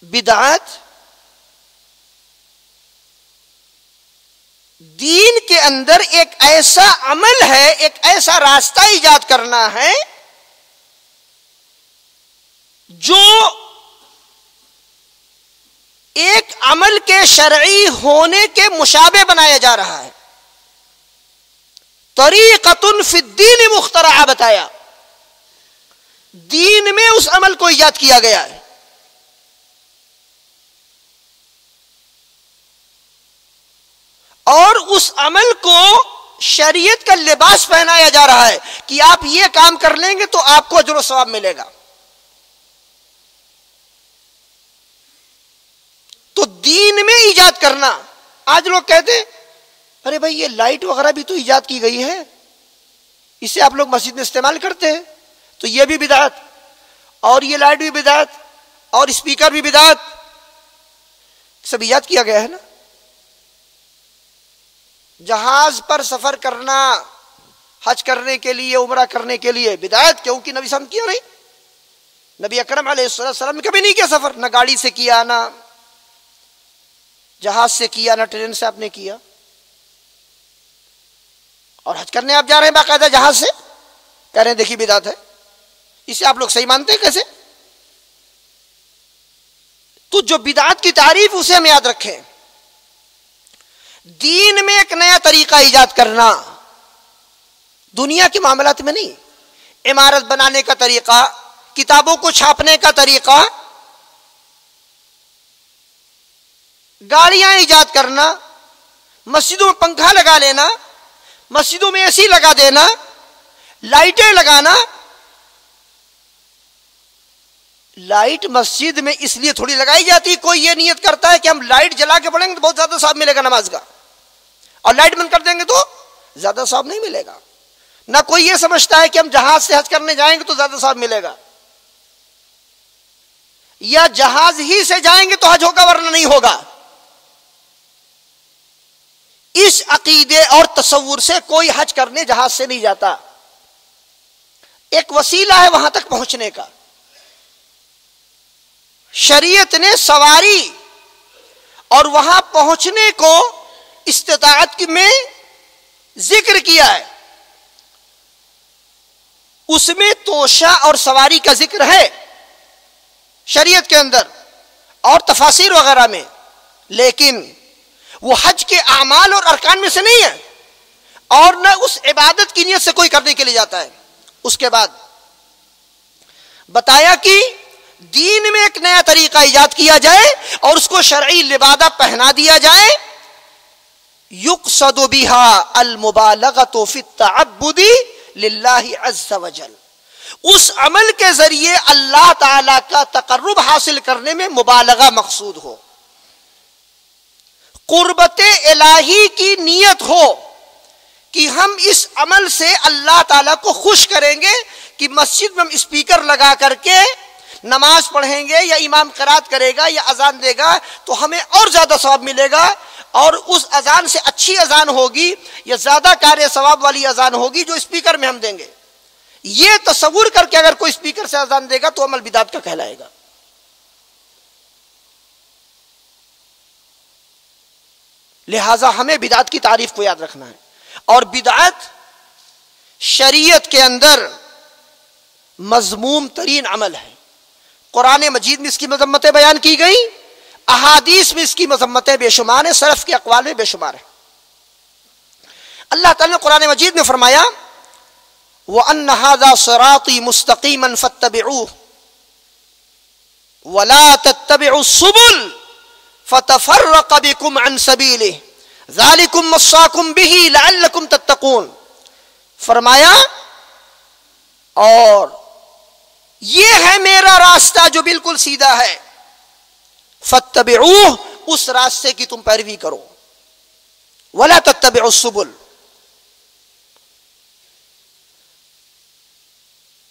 بدعت دین کے اندر ایک ایسا عمل ہے، ایک ایسا راستہ ایجاد کرنا ہے جو ایک عمل کے شرعی ہونے کے مشابہ بنایا جا رہا ہے. طریقۃ فی الدین مخترعہ بتایا، دین میں اس عمل کو ایجاد کیا گیا ہے. اور اس عمل کو شریعت کا لباس پہنایا جا رہا ہے کہ آپ یہ کام کر لیں گے تو آپ کو اجر و ثواب ملے گا. تو دین میں ایجاد کرنا، آج لوگ کہتے ہیں ارے بھائی یہ لائٹ وغیرہ بھی تو ایجاد کی گئی ہے، اسے آپ لوگ مسجد میں استعمال کرتے ہیں، تو یہ بھی بدعت، اور یہ لائٹ بھی بدعت، اور اسپیکر بھی بدعت، سب ایجاد کیا گیا ہے نا. جہاز پر سفر کرنا حج کرنے کے لیے، عمرہ کرنے کے لیے بدعت، کیونکہ نبی صلی اللہ علیہ وسلم کیا نہیں. نبی اکرم علیہ السلام نے کبھی نہیں کیا سفر، نہ گاڑی سے کیا، نہ جہاز سے کیا، نہ ٹرین سے آپ نے کیا. اور حج کرنے آپ جا رہے ہیں باقاعدہ جہاز سے، کہہ رہے ہیں دیکھیے بدعت ہے. اسے آپ لوگ صحیح مانتے ہیں کیسے؟ تو جو بدعت کی تعریف اسے ہم یاد رکھیں. دین میں ایک نیا طریقہ ایجاد کرنا، دنیا کے معاملات میں نہیں. عمارت بنانے کا طریقہ، کتابوں کو چھاپنے کا طریقہ، گاڑیاں ایجاد کرنا، مسجدوں میں پنکھا لگا لینا، مسجدوں میں اے سی لگا دینا، لائٹیں لگانا،
لائٹ مسجد میں اس لیے تھوڑی لگائی جاتی، کوئی یہ نیت کرتا ہے کہ ہم لائٹ جلا کے پڑھیں گے تو بہت زیادہ ثواب ملے گا نماز کا، اور لائٹ بند کر دیں گے تو زیادہ ثواب نہیں ملے گا۔ نہ کوئی یہ سمجھتا ہے کہ ہم جہاز سے حج کرنے جائیں گے تو زیادہ ثواب ملے گا، یا جہاز ہی سے جائیں گے تو حج ہوگا ورنہ نہیں ہوگا۔ اس عقیدے اور تصور سے کوئی حج کرنے جہاز سے نہیں جاتا، ایک وسیلہ ہے وہاں تک پہنچنے کا۔ شریعت نے سواری اور وہاں پہنچنے کو استطاعت میں ذکر کیا ہے، اس میں توشہ اور سواری کا ذکر ہے شریعت کے اندر اور تفاسیر وغیرہ میں، لیکن وہ حج کے اعمال اور ارکان میں سے نہیں ہے، اور نہ اس عبادت کی نیت سے کوئی کرنے کے لیے جاتا ہے۔ اس کے بعد بتایا کہ دین میں ایک نیا طریقہ ایجاد کیا جائے اور اس کو شرعی لبادہ پہنا دیا جائے، یقصد بها المبالغۃ فی التعبد للہ عز وجل، اس عمل کے ذریعے اللہ تعالی کا تقرب حاصل کرنے میں مبالغہ مقصود ہو، قربت الہی کی نیت ہو کہ ہم اس عمل سے اللہ تعالیٰ کو خوش کریں گے، کہ مسجد میں ہم اسپیکر لگا کر کے نماز پڑھیں گے یا امام قرات کرے گا یا اذان دے گا تو ہمیں اور زیادہ ثواب ملے گا، اور اس اذان سے اچھی اذان ہوگی یا زیادہ کار ثواب والی اذان ہوگی جو اسپیکر میں ہم دیں گے۔ یہ تصور کر کے اگر کوئی اسپیکر سے اذان دے گا تو عمل بدعت کا کہلائے گا۔ لہذا ہمیں بدعت کی تعریف کو یاد رکھنا ہے، اور بدعت شریعت کے اندر مذموم ترین عمل ہے۔ قرآن مجید میں اس کی مذمتیں بیان کی گئی، احادیث میں اس کی مذمتیں بے شمار ہیں، سلف کے اقوال میں بے شمار ہیں۔ اللہ تعالیٰ نے قرآن مجید میں فرمایا وَأَنَّ هَذَا صِرَاطِي مُسْتَقِيمًا فَاتَّبِعُوهُ وَلَا تَتَّبِعُوا السُّبُلَ فَتَفَرَّقَ بِكُمْ عَنْ سَبِيلِهِ ذَلِكُمْ وَصَّاكُمْ بِهِ لَعَلَّكُمْ تَتَّقُونَ۔ فرمایا اور یہ ہے میرا راستہ جو بالکل سیدھا ہے، فَاتَّبِعُوهُ، اس راستے کی تم پیروی کرو، وَلَا تَتَّبِعُوا السُّبُلَ،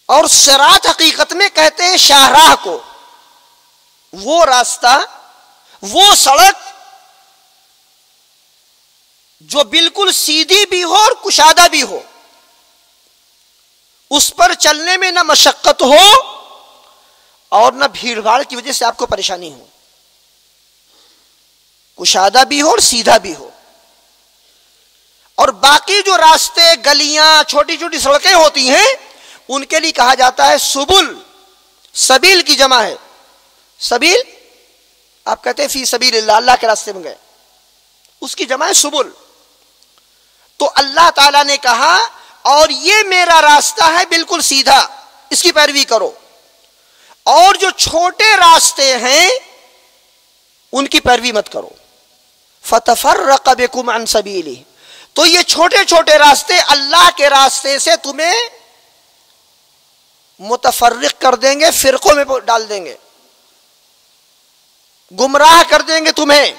اور صراط حقیقت میں کہتے ہیں شاہراہ کو، وہ راستہ، وہ سڑک جو بالکل سیدھی بھی ہو اور کشادہ بھی ہو، اس پر چلنے میں نہ مشقت ہو اور نہ بھیڑ بھاڑ کی وجہ سے آپ کو پریشانی ہو، کشادہ بھی ہو اور سیدھا بھی ہو۔ اور باقی جو راستے، گلیاں، چھوٹی چھوٹی سڑکیں ہوتی ہیں ان کے لیے کہا جاتا ہے سبل۔ سبیل کی جمع ہے، سبیل آپ کہتے ہیں فی سبیل اللہ، اللہ کے راستے میں گئے، اس کی جمع ہے سبل۔ تو اللہ تعالیٰ نے کہا اور یہ میرا راستہ ہے بالکل سیدھا، اس کی پیروی کرو، اور جو چھوٹے راستے ہیں ان کی پیروی مت کرو، فَتَفَرَّقَ بِكُمْ عَنْ سَبِيلِهِ۔ تو یہ چھوٹے چھوٹے راستے اللہ کے راستے سے تمہیں متفرق کر دیں گے، فرقوں میں ڈال دیں گے، گمراہ کر دیں گے تمہیں،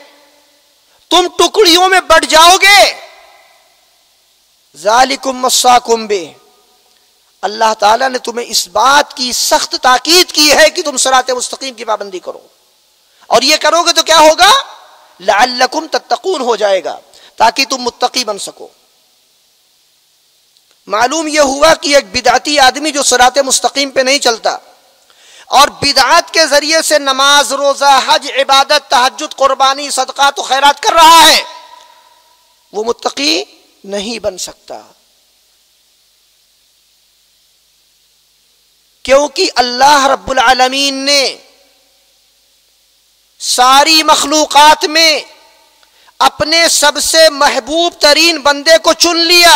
تم ٹکڑیوں میں بٹ جاؤ گے۔ ذالکم وصاکم بہ، اللہ تعالیٰ نے تمہیں اس بات کی سخت تاکید کی ہے کہ تم صراط مستقیم کی پابندی کرو، اور یہ کرو گے تو کیا ہوگا؟ لعلکم تتقون ہو جائے گا، تاکہ تم متقی بن سکو۔ معلوم یہ ہوا کہ ایک بدعتی آدمی جو صراط مستقیم پہ نہیں چلتا اور بدعات کے ذریعے سے نماز، روزہ، حج، عبادت، تہجد، قربانی، صدقات و خیرات کر رہا ہے، وہ متقی نہیں بن سکتا، کیونکہ اللہ رب العالمین نے ساری مخلوقات میں اپنے سب سے محبوب ترین بندے کو چن لیا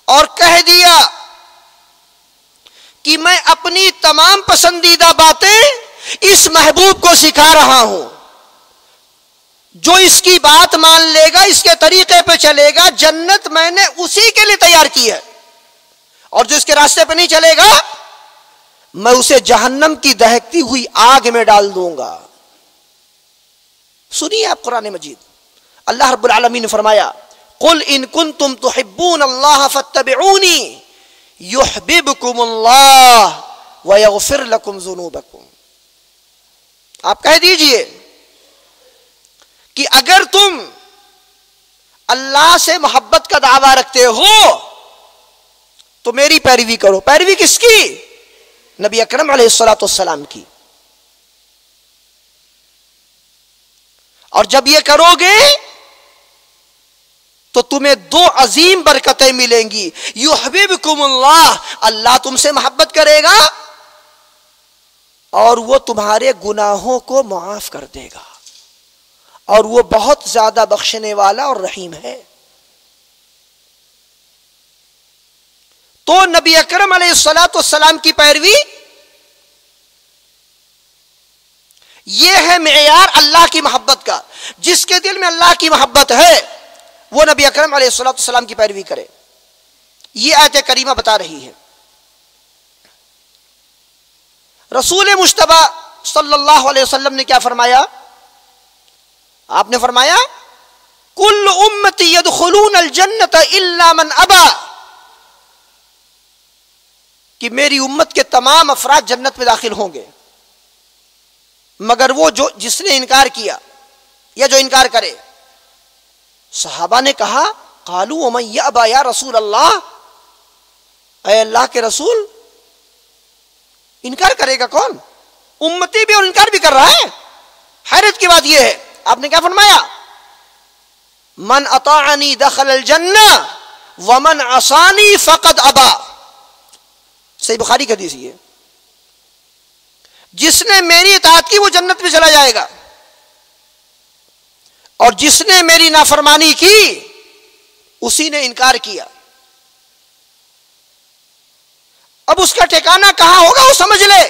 اور کہہ دیا کہ میں اپنی تمام پسندیدہ باتیں اس محبوب کو سکھا رہا ہوں، جو اس کی بات مان لے گا، اس کے طریقے پہ چلے گا، جنت میں نے اسی کے لیے تیار کی ہے، اور جو اس کے راستے پہ نہیں چلے گا میں اسے جہنم کی دہکتی ہوئی آگ میں ڈال دوں گا. سنیے آپ قرآن مجید. اللہ رب العالمین نے فرمایا قل ان کنتم تحبون اللہ فاتبعونی یحببکم اللہ ویغفر لکم ذنوبکم. آپ کہہ دیجئے کہ اگر تم اللہ سے محبت کا دعویٰ رکھتے ہو تو میری پیروی کرو. پیروی کس کی؟ نبی اکرم علیہ الصلوۃ والسلام کی. اور جب یہ کرو گے تو تمہیں دو عظیم برکتیں ملیں گی. یحببکم اللہ, اللہ تم سے محبت کرے گا اور وہ تمہارے گناہوں کو معاف کر دے گا, اور وہ بہت زیادہ بخشنے والا اور رحیم ہے. تو نبی اکرم علیہ الصلوۃ والسلام کی پیروی یہ ہے معیار اللہ کی محبت کا. جس کے دل میں اللہ کی محبت ہے وہ نبی اکرم علیہ الصلوۃ والسلام کی پیروی کرے. یہ آیت کریمہ بتا رہی ہے. رسول مجتبی صلی اللہ علیہ وسلم نے کیا فرمایا؟ آپ نے فرمایا کل امتی یدخلون الجنت الا من ابا, کہ میری امت کے تمام افراد جنت میں داخل ہوں گے مگر وہ جس نے انکار کیا یا جو انکار کرے. صحابہ نے کہا قالوا ومن یابا یا رسول اللہ, اے اللہ کے رسول انکار کرے گا کون؟ امتی بھی اور انکار بھی کر رہا ہے. حیرت کی بات یہ ہے, آپ نے کیا فرمایا؟ من اطاعنی دخل الجنہ ومن عصانی فقد ابا. صحیح بخاری کی حدیث ہے. جس نے میری اطاعت کی وہ جنت میں چلا جائے گا, اور جس نے میری نافرمانی کی اسی نے انکار کیا. اب اس کا ٹھکانہ کہاں ہوگا وہ سمجھ لے.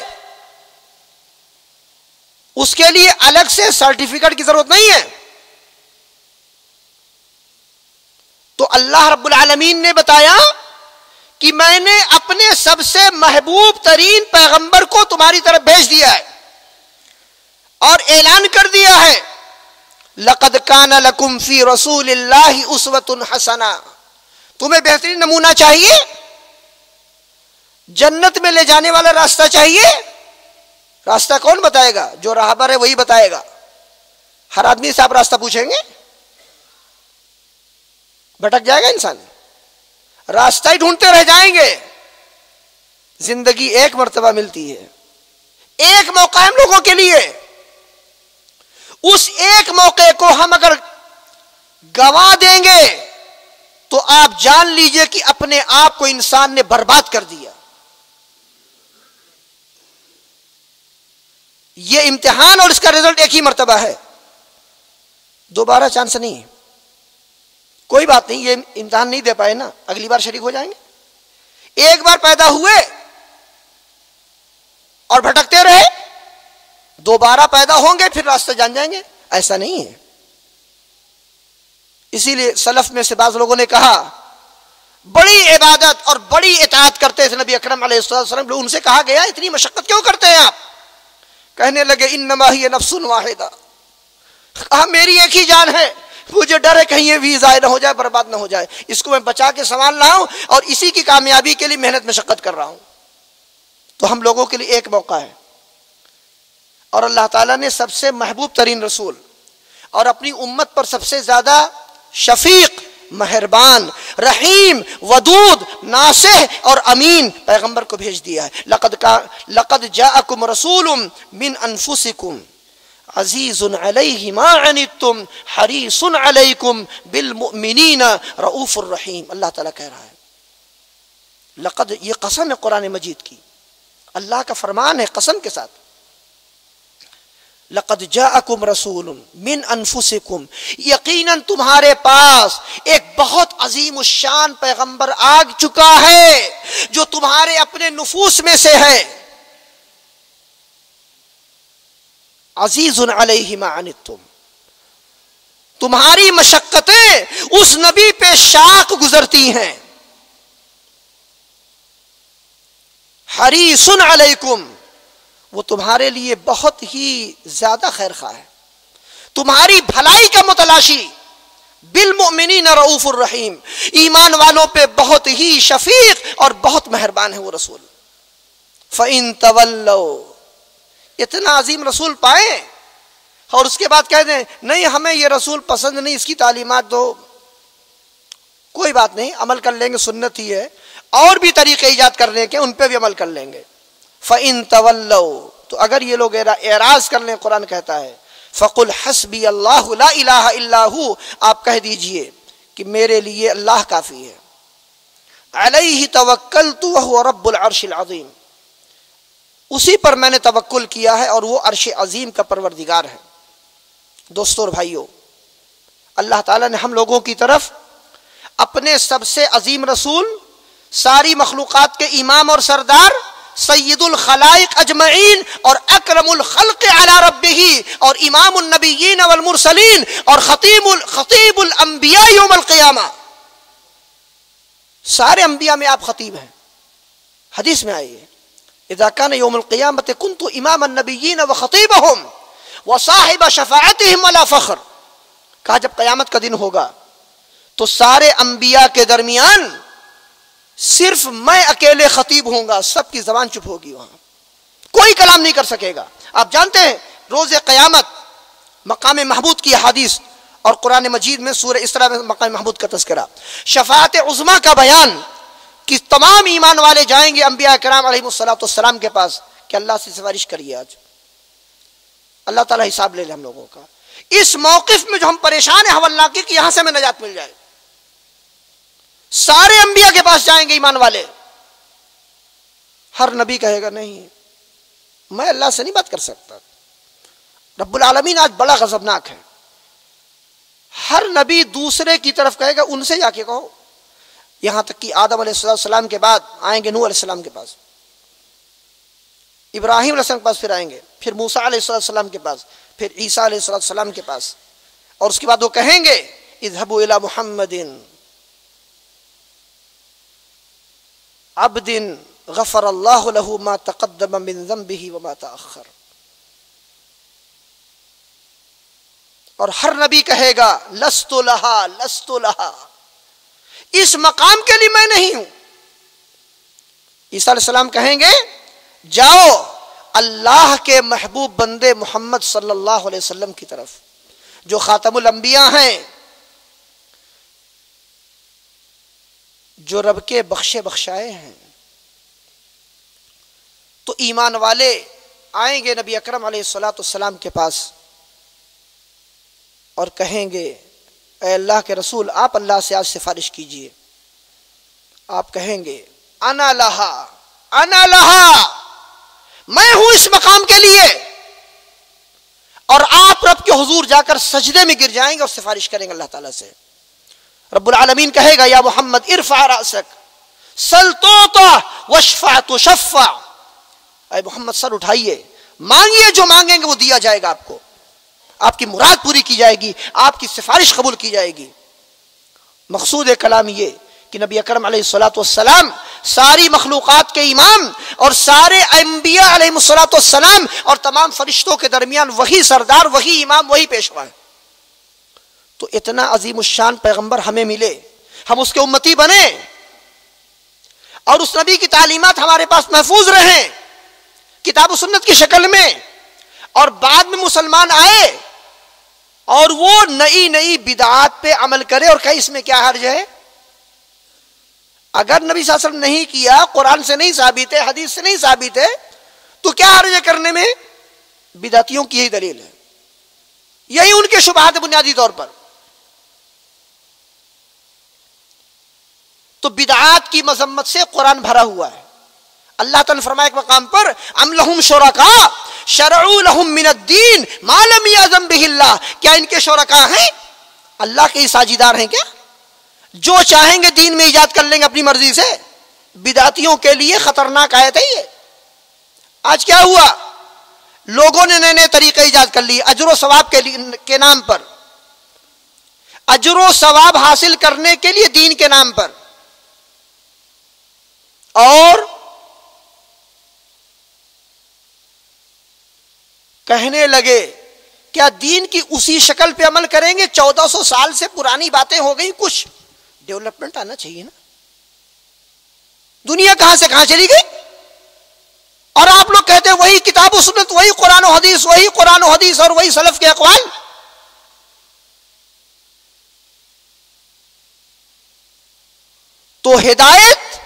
اس کے لیے الگ سے سرٹیفکیٹ کی ضرورت نہیں ہے. تو اللہ رب العالمین نے بتایا کہ میں نے اپنے سب سے محبوب ترین پیغمبر کو تمہاری طرف بھیج دیا ہے اور اعلان کر دیا ہے لقد کان لکم فی رسول اللہ اسوۃ حسنہ. تمہیں بہترین نمونہ چاہیے, جنت میں لے جانے والا راستہ چاہیے. راستہ کون بتائے گا؟ جو راہبر ہے وہی بتائے گا. ہر آدمی سے آپ راستہ پوچھیں گے بھٹک جائے گا انسان, راستہ ہی ڈھونڈتے رہ جائیں گے. زندگی ایک مرتبہ ملتی ہے, ایک موقع ہم لوگوں کے لیے. اس ایک موقع کو ہم اگر گوا دیں گے تو آپ جان لیجئے کہ اپنے آپ کو انسان نے برباد کر دیا. یہ امتحان اور اس کا رزلٹ ایک ہی مرتبہ ہے, دوبارہ چانس نہیں ہے. کوئی بات نہیں, یہ امتحان نہیں دے پائے نا, اگلی بار شریک ہو جائیں گے. ایک بار پیدا ہوئے اور بھٹکتے رہے, دوبارہ پیدا ہوں گے پھر راستہ جان جائیں گے, ایسا نہیں ہے. اسی لیے سلف میں سے بعض لوگوں نے کہا بڑی عبادت اور بڑی اطاعت کرتے تھے نبی اکرم علیہ السلام. ان سے کہا گیا اتنی مشقت کیوں کرتے ہیں آپ؟ کہنے لگے انما ہی نفس واحدہ, کہا میری ایک ہی جان ہے, مجھے ڈر ہے کہیں یہ بھی ضائع نہ ہو جائے, برباد نہ ہو جائے. اس کو میں بچا کے سنبھال رہا ہوں اور اسی کی کامیابی کے لیے محنت مشقت کر رہا ہوں. تو ہم لوگوں کے لیے ایک موقع ہے, اور اللہ تعالیٰ نے سب سے محبوب ترین رسول اور اپنی امت پر سب سے زیادہ شفیق, مہربان, رحیم, ودود, ناصح اور امین پیغمبر کو بھیج دیا ہے. لقد جاءکم رسول من انفسکم عزیز علیہ ما عنتم حریص علیکم بالمؤمنین رؤوف الرحیم. اللہ تعالیٰ کہہ رہا ہے لقد, یہ قسم ہے قرآن مجید کی, اللہ کا فرمان ہے قسم کے ساتھ. لقد جاءکم رسول من انفسکم, یقیناً تمہارے پاس ایک بہت عظیم الشان پیغمبر آ چکا ہے جو تمہارے اپنے نفوس میں سے ہے. عزیز علیہ ما عنتم, تمہاری مشقتیں اس نبی پہ شاق گزرتی ہیں. حریص علیکم، وہ تمہارے لیے بہت ہی زیادہ خیر خواہ ہے، تمہاری بھلائی کا متلاشی، بالمؤمنین رؤوف الرحیم، ایمان والوں پہ بہت ہی شفیق اور بہت مہربان ہے وہ رسول۔ فَإِن تَوَلَّوْا، اتنا عظیم رسول پائیں اور اس کے بعد کہہ دیں نہیں ہمیں یہ رسول پسند نہیں، اس کی تعلیمات دو، کوئی بات نہیں، عمل کر لیں گے، سنت ہی ہے، اور بھی طریقے ایجاد کرنے کے ان پہ بھی عمل کر لیں گے۔ فَإِن تَوَلَّوْا، تو اگر یہ لوگ اعراض کر لیں، قرآن کہتا ہے فَقُلْ حَسْبِيَ اللَّهُ لَا إِلَٰهَ إِلَّا هُوَ، آپ کہہ دیجئے کہ میرے لیے اللہ کافی ہے، عَلَيْهِ تَوَكَّلْتُ وَهُوَ رَبُّ الْعَرْشِ الْعَظِيمِ، اسی پر میں نے توکل کیا ہے اور وہ عرش عظیم کا پروردگار ہے۔ دوستو اور بھائیو، اللہ تعالیٰ نے ہم لوگوں کی طرف اپنے سب سے عظیم رسول، ساری مخلوقات کے امام اور سردار، سید الخلائق اجمعین اور اکرم الخلق علی ربہ اور امام النبیین والمرسلین اور خطیب الانبیاء یوم القیامہ، سارے انبیاء میں آپ خطیب ہیں۔ حدیث میں آئی ہے اذا کان یوم القیامت کنت امام النبیین وخطیبہم وصاحب شفاعتہم ولا فخر، کہا جب قیامت کا دن ہوگا تو سارے انبیاء کے درمیان صرف میں اکیلے خطیب ہوں گا، سب کی زبان چپ ہوگی، وہاں کوئی کلام نہیں کر سکے گا۔ آپ جانتے ہیں روز قیامت مقام محمود کی حدیث اور قرآن مجید میں سورہ اسراء میں مقام محمود کا تذکرہ، شفاعت عظمیٰ کا بیان کہ تمام ایمان والے جائیں گے انبیاء کرام علیہ السلام کے پاس کہ اللہ سے سفارش کریے، آج اللہ تعالیٰ حساب لے لے ہم لوگوں کا۔ اس موقف میں جو ہم پریشان ہیں حواللہ کی کہ یہاں سے ہمیں نجات مل جائے، سارے انبیاء کے پاس جائیں گے ایمان والے، ہر نبی کہے گا نہیں میں اللہ سے نہیں بات کر سکتا۔ رب العالمین آج بڑا غضبناک ہے، ہر نبی دوسرے کی طرف کہے گا ان سے جا کے کہو، یہاں تک کہ آدم علیہ السلام کے بعد آئیں گے نوح علیہ السلام کے پاس، ابراہیم علیہ السلام کے پاس، پھر آئیں گے پھر موسیٰ علیہ السلام کے پاس، پھر عیسیٰ علیہ السلام کے پاس، اور اس کے بعد وہ کہیں گے اذهبوا الى محمد عبد غفر اللہ له ما تقدم من ذنبه وما تأخر، اور ہر نبی کہے گا لست لها لست لها، اس مقام کے لیے میں نہیں ہوں۔ عیسیٰ علیہ السلام کہیں گے جاؤ اللہ کے محبوب بندے محمد صلی اللہ علیہ وسلم کی طرف جو خاتم الانبیاء ہیں، جو رب کے بخشے بخشائے ہیں۔ تو ایمان والے آئیں گے نبی اکرم علیہ السلام کے پاس اور کہیں گے اے اللہ کے رسول آپ اللہ سے آج سفارش کیجئے۔ آپ کہیں گے انا لہا انا لہا، میں ہوں اس مقام کے لیے، اور آپ رب کے حضور جا کر سجدے میں گر جائیں گے اور سفارش کریں گے اللہ تعالیٰ سے۔ رب العالمین کہے گا یا محمد ارفع رأسک سل تعطى واشفع تشفع، اے محمد سر اٹھائیے، مانگیے جو مانگیں گے وہ دیا جائے گا آپ کو، آپ کی مراد پوری کی جائے گی، آپ کی سفارش قبول کی جائے گی۔ مقصود کلام یہ کہ نبی اکرم علیہ السلام ساری مخلوقات کے امام اور سارے انبیاء علیہ السلام اور تمام فرشتوں کے درمیان وہی سردار، وہی امام، وہی پیشوا ہے۔ تو اتنا عظیم الشان پیغمبر ہمیں ملے، ہم اس کے امتی بنے اور اس نبی کی تعلیمات ہمارے پاس محفوظ رہیں کتاب و سنت کی شکل میں، اور بعد میں مسلمان آئے اور وہ نئی نئی بدعات پہ عمل کرے اور کہیں اس میں کیا حرج ہے؟ اگر نبی صلی اللہ علیہ وسلم نہیں کیا، قرآن سے نہیں ثابت ہے، حدیث سے نہیں ثابت ہے، تو کیا حرج ہے کرنے میں؟ بدعتیوں کی یہی دلیل ہے، یہی ان کے شبہات بنیادی طور پر۔ تو بدعات کی مذمت سے قرآن بھرا ہوا ہے۔ اللہ تعالیٰ نے فرمایا ایک مقام پر ام لہم شرکاء شرعوا لہم من الدین ما لم یأذن بہ اللہ، کیا ان کے شرکاء ہیں؟ اللہ کے ساجیدار ہیں کیا؟ جو چاہیں گے دین میں ایجاد کر لیں گے اپنی مرضی سے۔ بدعتیوں کے لیے خطرناک آیت ہے یہ۔ آج کیا ہوا؟ لوگوں نے نئے نئے طریقے ایجاد کر لیے اجر و ثواب کے نام پر، اجر و ثواب حاصل کرنے کے لیے دین کے نام پر، اور کہنے لگے کیا دین کی اسی شکل پہ عمل کریں گے؟ 1400 سال سے پرانی باتیں ہو گئی، کچھ ڈیولپمنٹ آنا چاہیے نا. دنیا کہاں سے کہاں چلی گئی، اور آپ لوگ کہتے ہیں وہی کتاب و سنت، وہی قرآن و حدیث، وہی قرآن و حدیث اور وہی سلف کے اقوال. تو ہدایت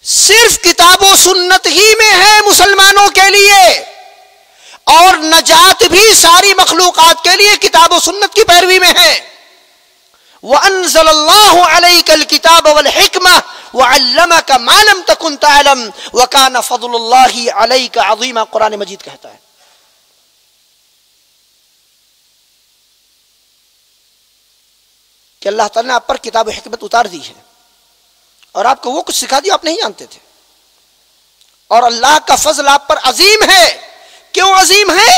صرف کتاب و سنت ہی میں ہے مسلمانوں کے لیے، اور نجات بھی ساری مخلوقات کے لیے کتاب و سنت کی پیروی میں ہے. وَأَنزَلَ اللَّهُ عَلَيْكَ الْكِتَابَ وَالْحِكْمَةَ وَعَلَّمَكَ مَا لَمْ تَكُنْ تَعْلَمْ وَكَانَ فَضْلُ اللَّهِ عَلَيْكَ عَظِيمًا. قرآن مجید کہتا ہے کہ اللہ تعالیٰ نے آپ پر کتاب و حکمت اتار دی ہے اور آپ کو وہ کچھ سکھا دیا آپ نہیں جانتے تھے. اور اللہ کا فضل آپ پر عظیم ہے. کیوں عظیم ہے؟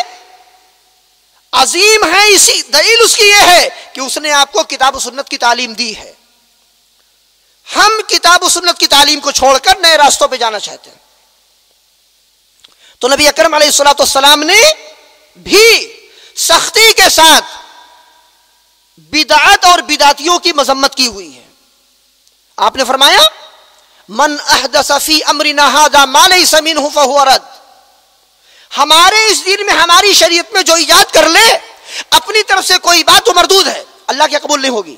عظیم ہے اسی دلیل اس کی یہ ہے کہ اس نے آپ کو کتاب و سنت کی تعلیم دی ہے. ہم کتاب و سنت کی تعلیم کو چھوڑ کر نئے راستوں پہ جانا چاہتے ہیں. تو نبی اکرم علیہ الصلوۃ والسلام نے بھی سختی کے ساتھ بدعت اور بدعتیوں کی مذمت کی ہوئی ہے. آپ نے فرمایا من احدث فی امرنا ھذا ما لیس منہ فہو رد. ہمارے اس دین میں ہماری شریعت میں جو ایجاد کر لے اپنی طرف سے کوئی بات تو مردود ہے، اللہ کے قبول نہیں ہوگی.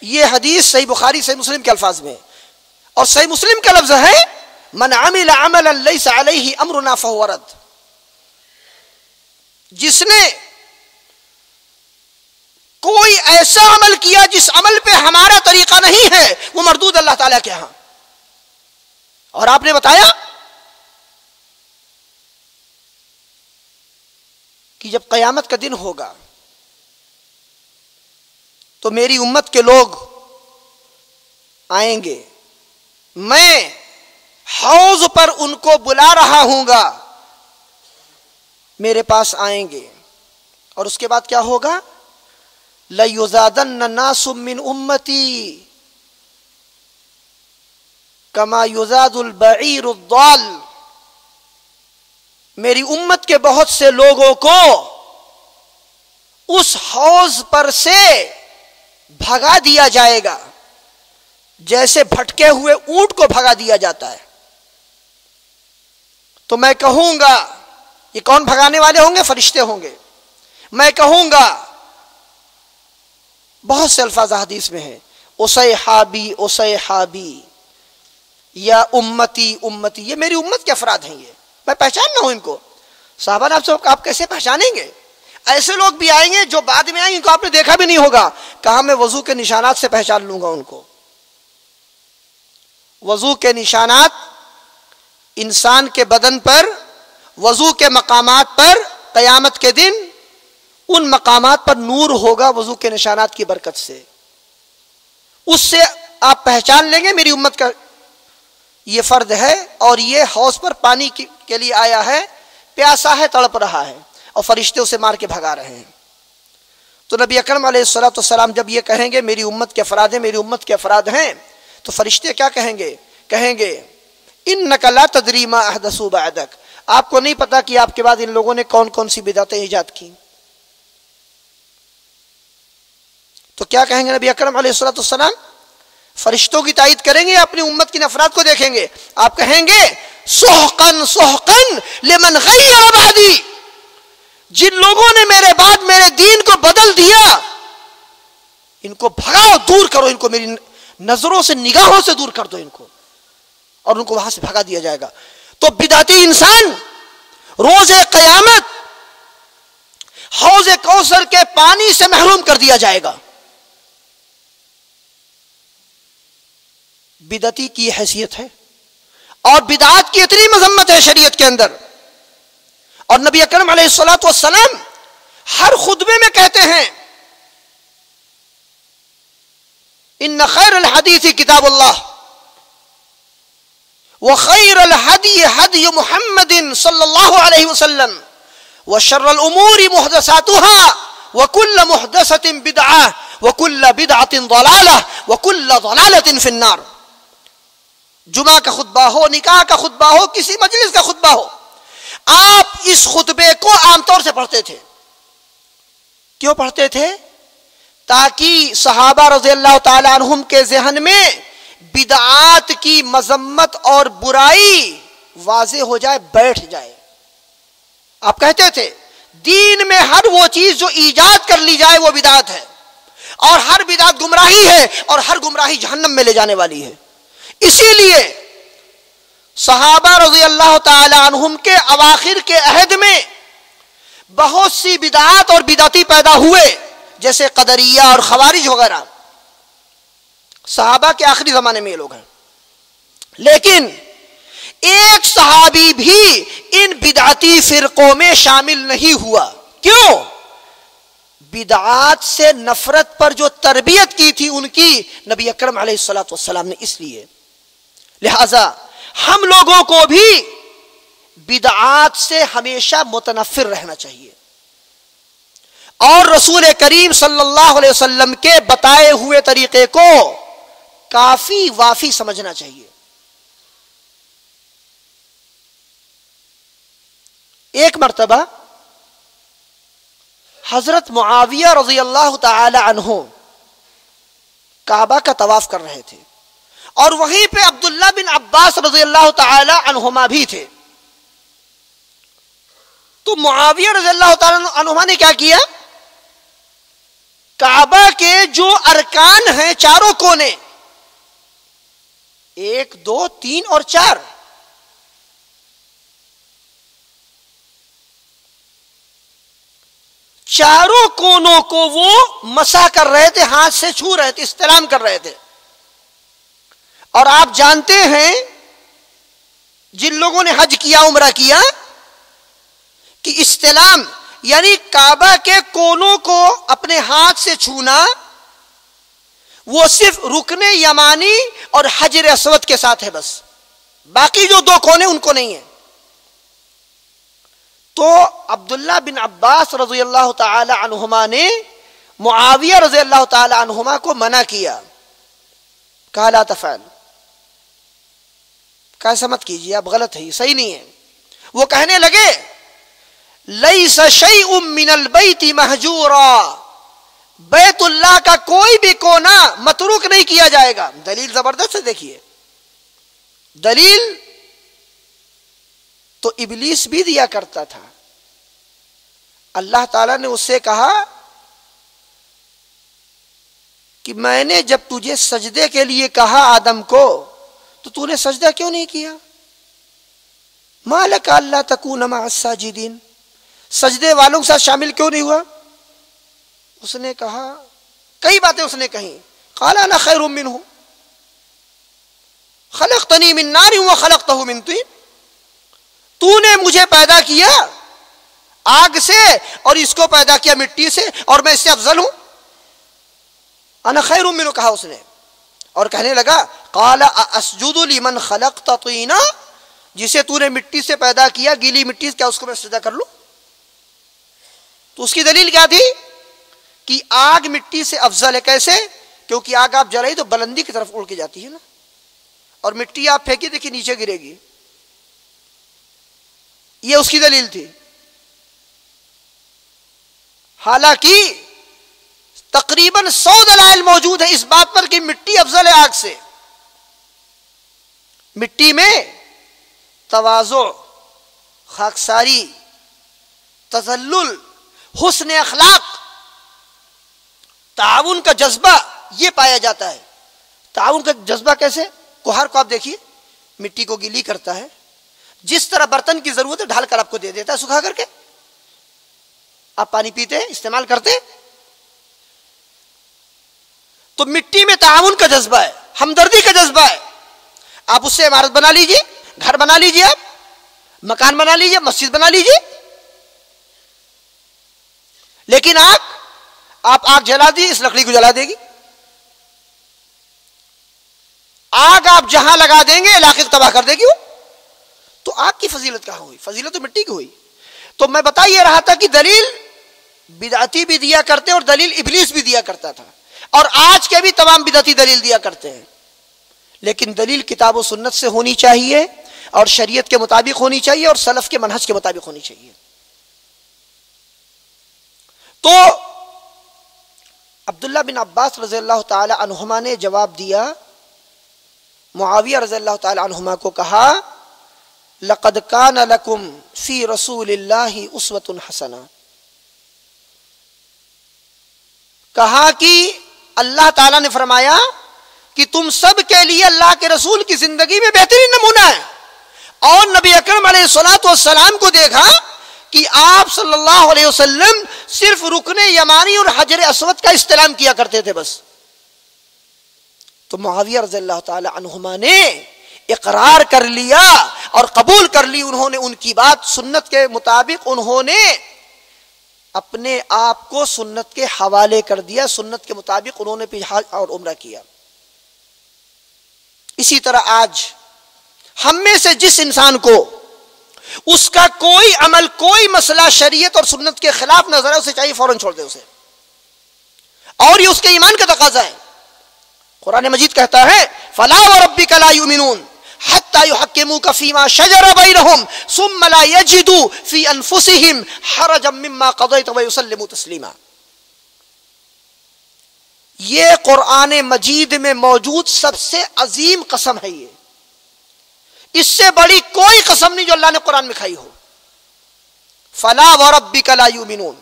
یہ حدیث صحیح بخاری صحیح مسلم کے الفاظ میں، اور صحیح مسلم کا لفظ ہے من عمل عملا لیس علیہ امرنا فہو رد. جس نے کوئی ایسا عمل کیا جس عمل پہ ہمارا طریقہ نہیں ہے وہ مردود اللہ تعالیٰ کے ہاں. اور آپ نے بتایا کہ جب قیامت کا دن ہوگا تو میری امت کے لوگ آئیں گے، میں حوض پر ان کو بلا رہا ہوں گا، میرے پاس آئیں گے، اور اس کے بعد کیا ہوگا؟ لَيُزَادَنَّ نَاسٌ مِّنْ أُمَّتِي كَمَا يُزَادُ الْبَعِيرُ الضَّالُ. میری امت کے بہت سے لوگوں کو اس حوض پر سے بھگا دیا جائے گا جیسے بھٹکے ہوئے اونٹ کو بھگا دیا جاتا ہے. تو میں کہوں گا، یہ کون بھگانے والے ہوں گے؟ فرشتے ہوں گے. میں کہوں گا، بہت سے الفاظ حدیث میں ہیں، اصحابی اصحابی یا امتی امتی، یہ میری امت کے افراد ہیں، یہ میں پہچاننا ہوں ان کو. صحابہ نے آپ کیسے پہچانیں گے؟ ایسے لوگ بھی آئیں گے جو بعد میں آئیں گے، ان کو آپ نے دیکھا بھی نہیں ہوگا. کہاں میں وضو کے نشانات سے پہچان لوں گا ان کو. وضو کے نشانات انسان کے بدن پر، وضو کے مقامات پر قیامت کے دن ان مقامات پر نور ہوگا وضو کے نشانات کی برکت سے. اس سے آپ پہچان لیں گے میری امت کا یہ فرد ہے اور یہ حوض پر پانی کے لیے آیا ہے، پیاسا ہے، تڑپ رہا ہے، اور فرشتے اسے مار کے بھگا رہے ہیں. تو نبی اکرم علیہ الصلوۃ والسلام جب یہ کہیں گے میری امت کے افراد ہیں، میری امت کے افراد ہیں، تو فرشتے کیا کہیں گے؟ کہیں گے انک لا تدری ما احدثوا بعدک. آپ کو نہیں پتا کہ آپ کے بعد ان لوگوں نے کون کون سی بدعتیں ایجاد کی. تو کیا کہیں گے نبی اکرم علیہ الصلوۃ والسلام؟ فرشتوں کی تائید کریں گے، اپنی امت کے افراد کو دیکھیں گے. آپ کہیں گے سحقن سحقن لمن غیر بعدی. جن لوگوں نے میرے بعد میرے دین کو بدل دیا ان کو بھگاؤ، دور کرو ان کو، میری نظروں سے نگاہوں سے دور کر دو ان کو، اور ان کو وہاں سے بھگا دیا جائے گا. تو بدعتی انسان روز قیامت حوض کوثر کے پانی سے محروم کر دیا جائے گا. بدعتی کی حیثیت ہے، اور بدعات کی اتنی مذمت ہے شریعت کے اندر. اور نبی اکرم علیہ الصلوۃ والسلام ہر خطبے میں کہتے ہیں ان خیر الحدیث کتاب اللہ وخیر الہدی ہدی محمد صلی اللہ علیہ وسلم وشر الامور محدثاتها وكل محدثة بدعة وكل بدعة ضلالة وكل ضلالة في النار. جمعہ کا خطبہ ہو، نکاح کا خطبہ ہو، کسی مجلس کا خطبہ ہو، آپ اس خطبے کو عام طور سے پڑھتے تھے. کیوں پڑھتے تھے؟ تاکہ صحابہ رضی اللہ تعالی عنہم کے ذہن میں بدعات کی مذمت اور برائی واضح ہو جائے، بیٹھ جائے. آپ کہتے تھے دین میں ہر وہ چیز جو ایجاد کر لی جائے وہ بدعت ہے، اور ہر بدعت گمراہی ہے، اور ہر گمراہی جہنم میں لے جانے والی ہے. اسی لیے صحابہ رضی اللہ تعالی عنہم کے اواخر کے عہد میں بہت سی بدعات اور بدعتی پیدا ہوئے، جیسے قدریہ اور خوارج وغیرہ. صحابہ کے آخری زمانے میں یہ لوگ ہیں. لیکن ایک صحابی بھی ان بدعتی فرقوں میں شامل نہیں ہوا. کیوں؟ بدعات سے نفرت پر جو تربیت کی تھی ان کی نبی اکرم علیہ الصلوۃ والسلام نے. اس لیے لہذا ہم لوگوں کو بھی بدعات سے ہمیشہ متنفر رہنا چاہیے، اور رسول کریم صلی اللہ علیہ وسلم کے بتائے ہوئے طریقے کو کافی وافی سمجھنا چاہیے. ایک مرتبہ حضرت معاویہ رضی اللہ تعالی عنہ کعبہ کا طواف کر رہے تھے، اور وہیں پہ عبداللہ بن عباس رضی اللہ تعالی عنہما بھی تھے. تو معاویہ رضی اللہ تعالی عنہما نے کیا کیا؟ کعبہ کے جو ارکان ہیں چاروں کونے، 1 2 3 اور 4، چاروں کونوں کو وہ مسح کر رہے تھے، ہاتھ سے چھو رہے تھے، استلام کر رہے تھے. اور آپ جانتے ہیں جن لوگوں نے حج کیا، عمرہ کیا، کہ استلام یعنی کعبہ کے کونوں کو اپنے ہاتھ سے چھونا وہ صرف رکن یمانی اور حجر اسود کے ساتھ ہے، بس باقی جو 2 کونے ان کو نہیں ہے. تو عبداللہ بن عباس رضی اللہ تعالی عنہما نے معاویہ رضی اللہ تعالی عنہما کو منع کیا، کہا لا تفعل، کیسا مت کیجیے، آپ غلط ہے، یہ صحیح نہیں ہے. وہ کہنے لگے لیس شیء من البیت مہجورا، بیت اللہ کا کوئی بھی کونا متروک نہیں کیا جائے گا. دلیل زبردست ہے. دیکھیے دلیل تو ابلیس بھی دیا کرتا تھا. اللہ تعالیٰ نے اس سے کہا کہ میں نے جب تجھے سجدے کے لیے کہا آدم کو تو نے سجدہ کیوں نہیں کیا؟ ما لک الا تکون مع الساجدین، سجدے والوں کے ساتھ شامل کیوں نہیں ہوا؟ اس نے کہا، کئی باتیں اس نے کہیں. قال انا خیر منہ خلقتنی من نار وخلقتہ من طین، تو نے مجھے پیدا کیا آگ سے اور اس کو پیدا کیا مٹی سے، اور میں اس سے افضل ہوں. انا خیر منہ کہا اس نے، اور کہنے لگا قال اسجد لمن خلقت طینا، جسے تو نے مٹی سے پیدا کیا، گیلی مٹی سے، کیا اس کو میں سجدہ کر لوں؟ تو اس کی دلیل کیا تھی کہ آگ مٹی سے افضل ہے. کیسے؟ کیونکہ آگ آپ جلائی تو بلندی کی طرف اڑ کے جاتی ہے نا، اور مٹی آپ پھینکی دیکھیے نیچے گرے گی. یہ اس کی دلیل تھی. حالانکہ تقریباً 100 دلائل موجود ہیں اس بات پر کہ مٹی افضل ہے آگ سے. مٹی میں تواضع، خاکساری، تذلل، حسن اخلاق، تعاون کا جذبہ یہ پایا جاتا ہے. تعاون کا جذبہ کیسے؟ کوہار کو آپ دیکھیے، مٹی کو گیلی کرتا ہے، جس طرح برتن کی ضرورت ہے ڈھال کر آپ کو دے دیتا ہے سکھا کر کے. آپ پانی پیتے ہیں، استعمال کرتے ہیں. تو مٹی میں تعاون کا جذبہ ہے، ہمدردی کا جذبہ ہے. آپ اس سے عمارت بنا لیجئے، گھر بنا لیجئے، آپ مکان بنا لیجئے، مسجد بنا لیجئے. لیکن آپ آگ جلا دی، اس لکڑی کو جلا دے گی. آگ آپ جہاں لگا دیں گے علاقے کو تباہ کر دے گی وہ. تو آگ کی فضیلت کہاں ہوئی؟ فضیلت تو مٹی کی ہوئی. تو میں بتا یہ رہا تھا کہ دلیل بدعتی بھی دیا کرتے اور دلیل ابلیس بھی دیا کرتا تھا، اور آج کے بھی تمام بدعتی دلیل دیا کرتے ہیں. لیکن دلیل کتاب و سنت سے ہونی چاہیے اور شریعت کے مطابق ہونی چاہیے اور سلف کے منہج کے مطابق ہونی چاہیے. تو عبداللہ بن عباس رضی اللہ تعالی عنہما نے جواب دیا، معاویہ رضی اللہ تعالی عنہما کو کہا لقد کان لکم فی رسول اللہ اسوۃ حسنہ، کہا کہ اللہ تعالیٰ نے فرمایا کہ تم سب کے لیے اللہ کے رسول کی زندگی میں بہترین نمونہ ہے. اور نبی اکرم علیہ الصلوۃ والسلام کو دیکھا کہ آپ صلی اللہ علیہ وسلم صرف رکن یمانی اور حجر اسود کا استلام کیا کرتے تھے بس. تو معاویہ رضی اللہ تعالی عنہما نے اقرار کر لیا اور قبول کر لی انہوں نے ان کی بات، سنت کے مطابق انہوں نے اپنے آپ کو سنت کے حوالے کر دیا، سنت کے مطابق انہوں نے حج اور عمرہ کیا. اسی طرح آج ہم میں سے جس انسان کو اس کا کوئی عمل، کوئی مسئلہ شریعت اور سنت کے خلاف نظر ہے، اسے چاہیے فوراً چھوڑ دے اسے، اور یہ اس کے ایمان کا تقاضا ہے. قرآن مجید کہتا ہے فَلَا وَرَبِّكَ لَا يُؤْمِنُونَ حَتَّى يُحَكِّمُوكَ فِي مَا شَجَرَ بَيْنَهُمْ ثُمَّ لَا يَجِدُوا فِي أَنفُسِهِمْ حَرَجًا مِّمَّا قَضَيْتَ وَيُسَلِّمُوا تَسْلِيمًا. یہ قرآن مجید میں موجود سب سے عظیم قسم ہے. یہ اس سے بڑی کوئی قسم نہیں جو اللہ نے قرآن میں کھائی ہو. فَلَا وَرَبِّكَ لَا يُؤْمِنُونَ،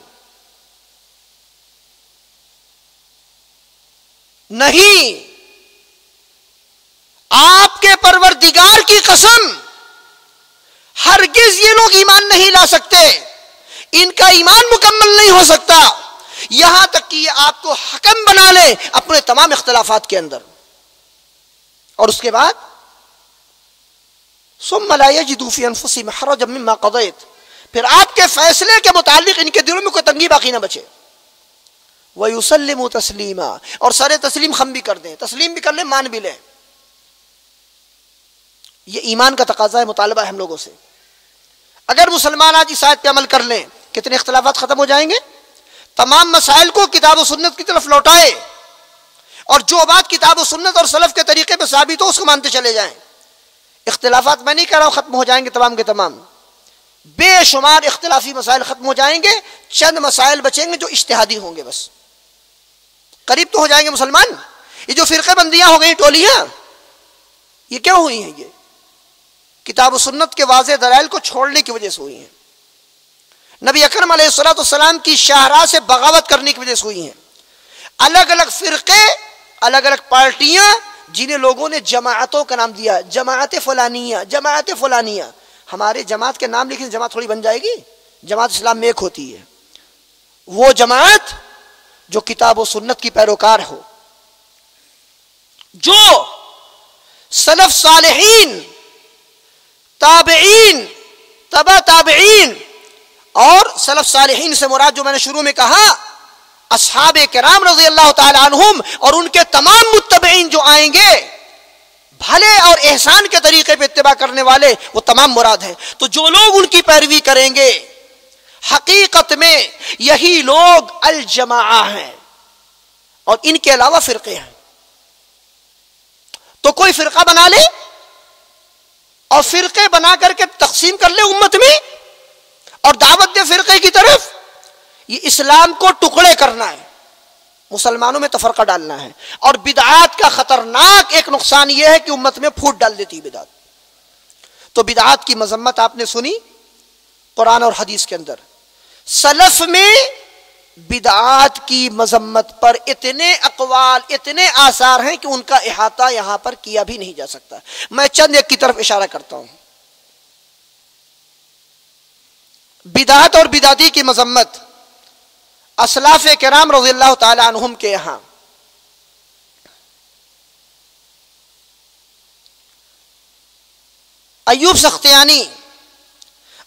نہیں، آپ کے پروردگار کی قسم، ہرگز یہ لوگ ایمان نہیں لا سکتے، ان کا ایمان مکمل نہیں ہو سکتا یہاں تک کہ یہ آپ کو حکم بنا لے اپنے تمام اختلافات کے اندر. اور اس کے بعد ثم لا يجدوا في انفسهم حرجا مما قضيت، پھر آپ کے فیصلے کے متعلق ان کے دلوں میں کوئی تنگی باقی نہ بچے. وَيُسَلِّمُوا تَسْلِيمًا، اور سارے تسلیم ہم بھی کر دیں، تسلیم بھی کر لیں، مان بھی لیں. یہ ایمان کا تقاضا ہے، مطالبہ ہے ہم لوگوں سے. اگر مسلمان آج اس آیت پہ عمل کر لیں کتنے اختلافات ختم ہو جائیں گے. تمام مسائل کو کتاب و سنت کی طرف لوٹائے اور جو بات کتاب و سنت اور سلف کے طریقے پہ ثابت ہو اس کو مانتے چلے جائیں. اختلافات میں نہیں کہہ رہا ہوں ختم ہو جائیں گے تمام کے تمام، بے شمار اختلافی مسائل ختم ہو جائیں گے، چند مسائل بچیں گے جو اجتہادی ہوں گے بس. قریب تو ہو جائیں گے مسلمان. یہ جو فرقے بندیاں ہو گئی، ٹولیاں، یہ کیوں ہوئی ہیں؟ یہ کتاب و سنت کے واضح دلائل کو چھوڑنے کی وجہ سے ہوئی ہیں. نبی اکرم علیہ الصلوۃ والسلام کی شاہراہ سے بغاوت کرنے کی وجہ سے ہوئی ہیں. الگ الگ فرقے، الگ الگ پارٹیاں جنہیں لوگوں نے جماعتوں کا نام دیا، جماعت فلانیہ، جماعت فلانیہ. ہمارے جماعت کے نام لکھیں جماعت تھوڑی بن جائے گی. جماعت اسلام میں ایک ہوتی ہے، وہ جماعت جو کتاب و سنت کی پیروکار ہو، جو سلف صالحین، تابعین، تبع تابعین، اور سلف صالحین سے مراد جو میں نے شروع میں کہا اصحاب کرام رضی اللہ تعالی عنہم اور ان کے تمام متبعین جو آئیں گے، بھلے اور احسان کے طریقے پہ اتباع کرنے والے، وہ تمام مراد ہیں. تو جو لوگ ان کی پیروی کریں گے حقیقت میں یہی لوگ الجماعہ ہیں، اور ان کے علاوہ فرقے ہیں. تو کوئی فرقہ بنا لے اور فرقے بنا کر کے تقسیم کر لے امت میں اور دعوت دے فرقے کی طرف، یہ اسلام کو ٹکڑے کرنا ہے، مسلمانوں میں تفرقہ ڈالنا ہے. اور بدعات کا خطرناک ایک نقصان یہ ہے کہ امت میں پھوٹ ڈال دیتی ہے بدعات. تو بدعات کی مذمت آپ نے سنی قرآن اور حدیث کے اندر. سلف میں بدعات کی مذمت پر اتنے اقوال، اتنے آثار ہیں کہ ان کا احاطہ یہاں پر کیا بھی نہیں جا سکتا. میں چند ایک کی طرف اشارہ کرتا ہوں. بدعات اور بدعتی کی مذمت اسلاف کرام رضی اللہ تعالی عنہم کے یہاں ایوب سختیانی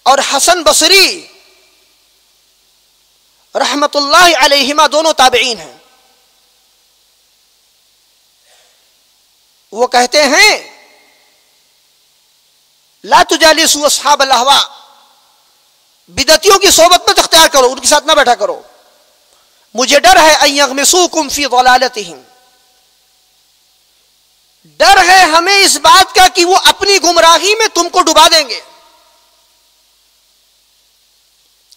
اور حسن بصری رحمت اللہ علیہما دونوں تابعین ہیں. وہ کہتے ہیں لا تجالسوا اصحاب الاہواء، بدعتیوں کی صحبت مت اختیار کرو، ان کے ساتھ نہ بیٹھا کرو. مجھے ڈر ہے ان یغمسوکم فی ضلالتہم، ڈر ہے ہے ہمیں اس بات کا کہ وہ اپنی گمراہی میں تم کو ڈبا دیں گے.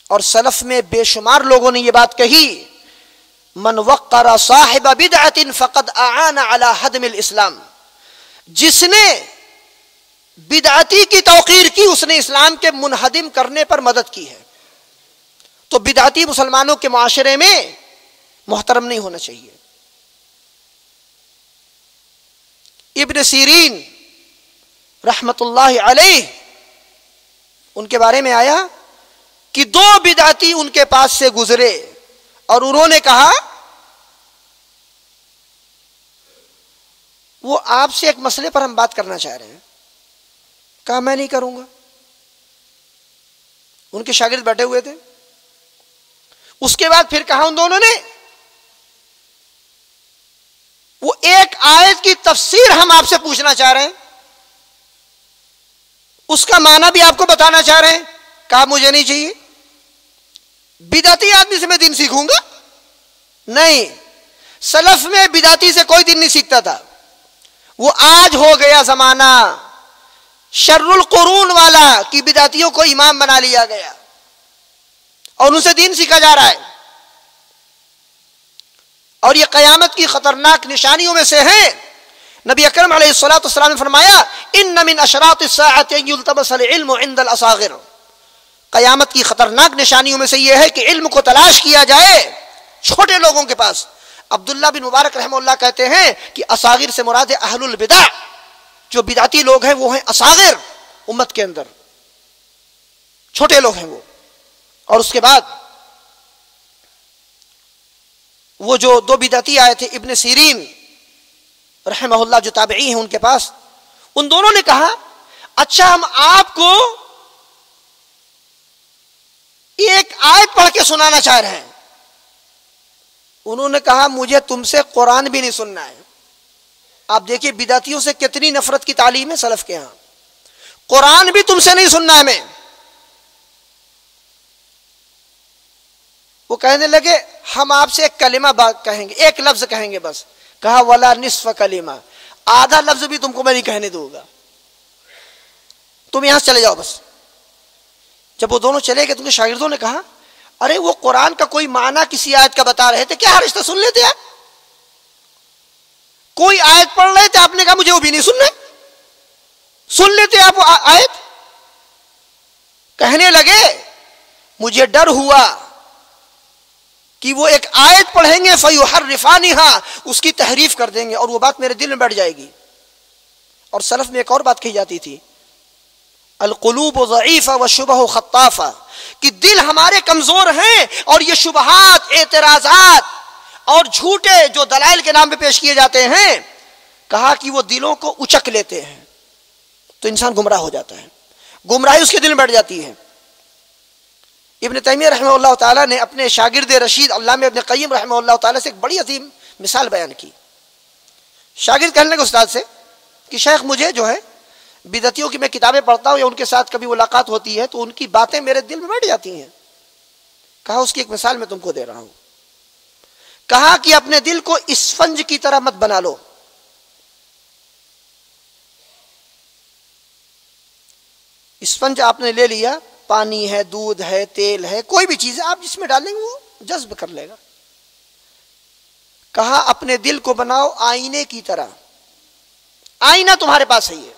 اور سلف میں بے شمار لوگوں نے یہ بات کہی، من وقر صاحب بدعت فقد اعان على هدم الاسلام. جس نے بدعتی کی توقیر کی اس نے اسلام کے منہدم کرنے پر مدد کی ہے. تو بدعتی مسلمانوں کے معاشرے میں محترم نہیں ہونا چاہیے. ابن سیرین رحمت اللہ علیہ، ان کے بارے میں آیا کہ 2 بدعتی ان کے پاس سے گزرے اور انہوں نے کہا وہ آپ سے ایک مسئلے پر ہم بات کرنا چاہ رہے ہیں. کہا میں نہیں کروں گا. ان کے شاگرد بیٹھے ہوئے تھے. اس کے بعد پھر کہا ان دونوں نے وہ ایک آیت کی تفسیر ہم آپ سے پوچھنا چاہ رہے ہیں، اس کا معنی بھی آپ کو بتانا چاہ رہے ہیں. کہا مجھے نہیں چاہیے. بدعتی آدمی سے میں دین سیکھوں گا؟ نہیں. سلف میں بدعتی سے کوئی دین نہیں سیکھتا تھا. وہ آج ہو گیا زمانہ شر القرون والا کہ بدعتیوں کو امام بنا لیا گیا اور ان سے دین سیکھا جا رہا ہے. اور یہ قیامت کی خطرناک نشانیوں میں سے ہے. نبی اکرم علیہ الصلوۃ والسلام نے فرمایا ان من اشراط الساعۃ ان یلتمس العلم عند الاصاغر. قیامت کی خطرناک نشانیوں میں سے یہ ہے کہ علم کو تلاش کیا جائے چھوٹے لوگوں کے پاس. عبداللہ بن مبارک رحمہ اللہ کہتے ہیں کہ اصاغر سے مراد ہے اہل البدع. جو بدعتی لوگ ہیں وہ ہیں اصاغر امت کے اندر، چھوٹے لوگ ہیں وہ. اور اس کے بعد وہ جو 2 بدعتی آئے تھے ابن سیرین رحمہ اللہ جو تابعی ہیں ان کے پاس، ان دونوں نے کہا اچھا ہم آپ کو ایک آیت پڑھ کے سنانا چاہ رہے ہیں. انہوں نے کہا مجھے تم سے قرآن بھی نہیں سننا ہے. آپ دیکھیے بدعتیوں سے کتنی نفرت کی تعلیم ہے سلف کے ہاں. قرآن بھی تم سے نہیں سننا ہمیں. وہ کہنے لگے ہم آپ سے ایک کلمہ کہیں گے، ایک لفظ کہیں گے بس. کہا ولا نصف کلمہ، آدھا لفظ بھی تم کو میں نہیں کہنے دوں گا، تم یہاں سے چلے جاؤ بس. جب وہ دونوں چلے گئے تو ان کے شاگردوں نے کہا ارے وہ قرآن کا کوئی معنی کسی آیت کا بتا رہے تھے، کیا ہر رشتہ سن لیتے آپ؟ کوئی آیت پڑھ رہے تھے، آپ نے کہا مجھے وہ بھی نہیں سننا. سن لیتے آپ وہ آیت. کہنے لگے مجھے ڈر ہوا کہ وہ ایک آیت پڑھیں گے فیحرفانھا، اس کی تحریف کر دیں گے اور وہ بات میرے دل میں بیٹھ جائے گی. اور سلف میں ایک اور بات کہی جاتی تھی القلوب ضعیفہ والشبہ خطافہ، کہ دل ہمارے کمزور ہیں اور یہ شبہات، اعتراضات اور جھوٹے جو دلائل کے نام پہ پیش کیے جاتے ہیں، کہا کہ وہ دلوں کو اچک لیتے ہیں تو انسان گمراہ ہو جاتا ہے، گمراہی اس کے دل میں بیٹھ جاتی ہے. ابن تیمیہ رحمہ اللہ تعالیٰ نے اپنے شاگرد رشید علامہ ابن قیم رحمہ اللہ تعالیٰ سے ایک بڑی عظیم مثال بیان کی. شاگرد کہنے لگے استاد سے کہ شیخ مجھے جو ہے بدعتیوں کی میں کتابیں پڑھتا ہوں یا ان کے ساتھ کبھی ملاقات ہوتی ہے تو ان کی باتیں میرے دل میں بیٹھ جاتی ہیں. کہا اس کی ایک مثال میں تم کو دے رہا ہوں. کہا کہ اپنے دل کو اسفنج کی طرح مت بنا لو. اسفنج آپ نے لے لیا، پانی ہے، دودھ ہے، تیل ہے، کوئی بھی چیز ہے آپ جس میں ڈالیں گے وہ جذب کر لے گا. کہا اپنے دل کو بناؤ آئینے کی طرح. آئینہ تمہارے پاس ہی ہے،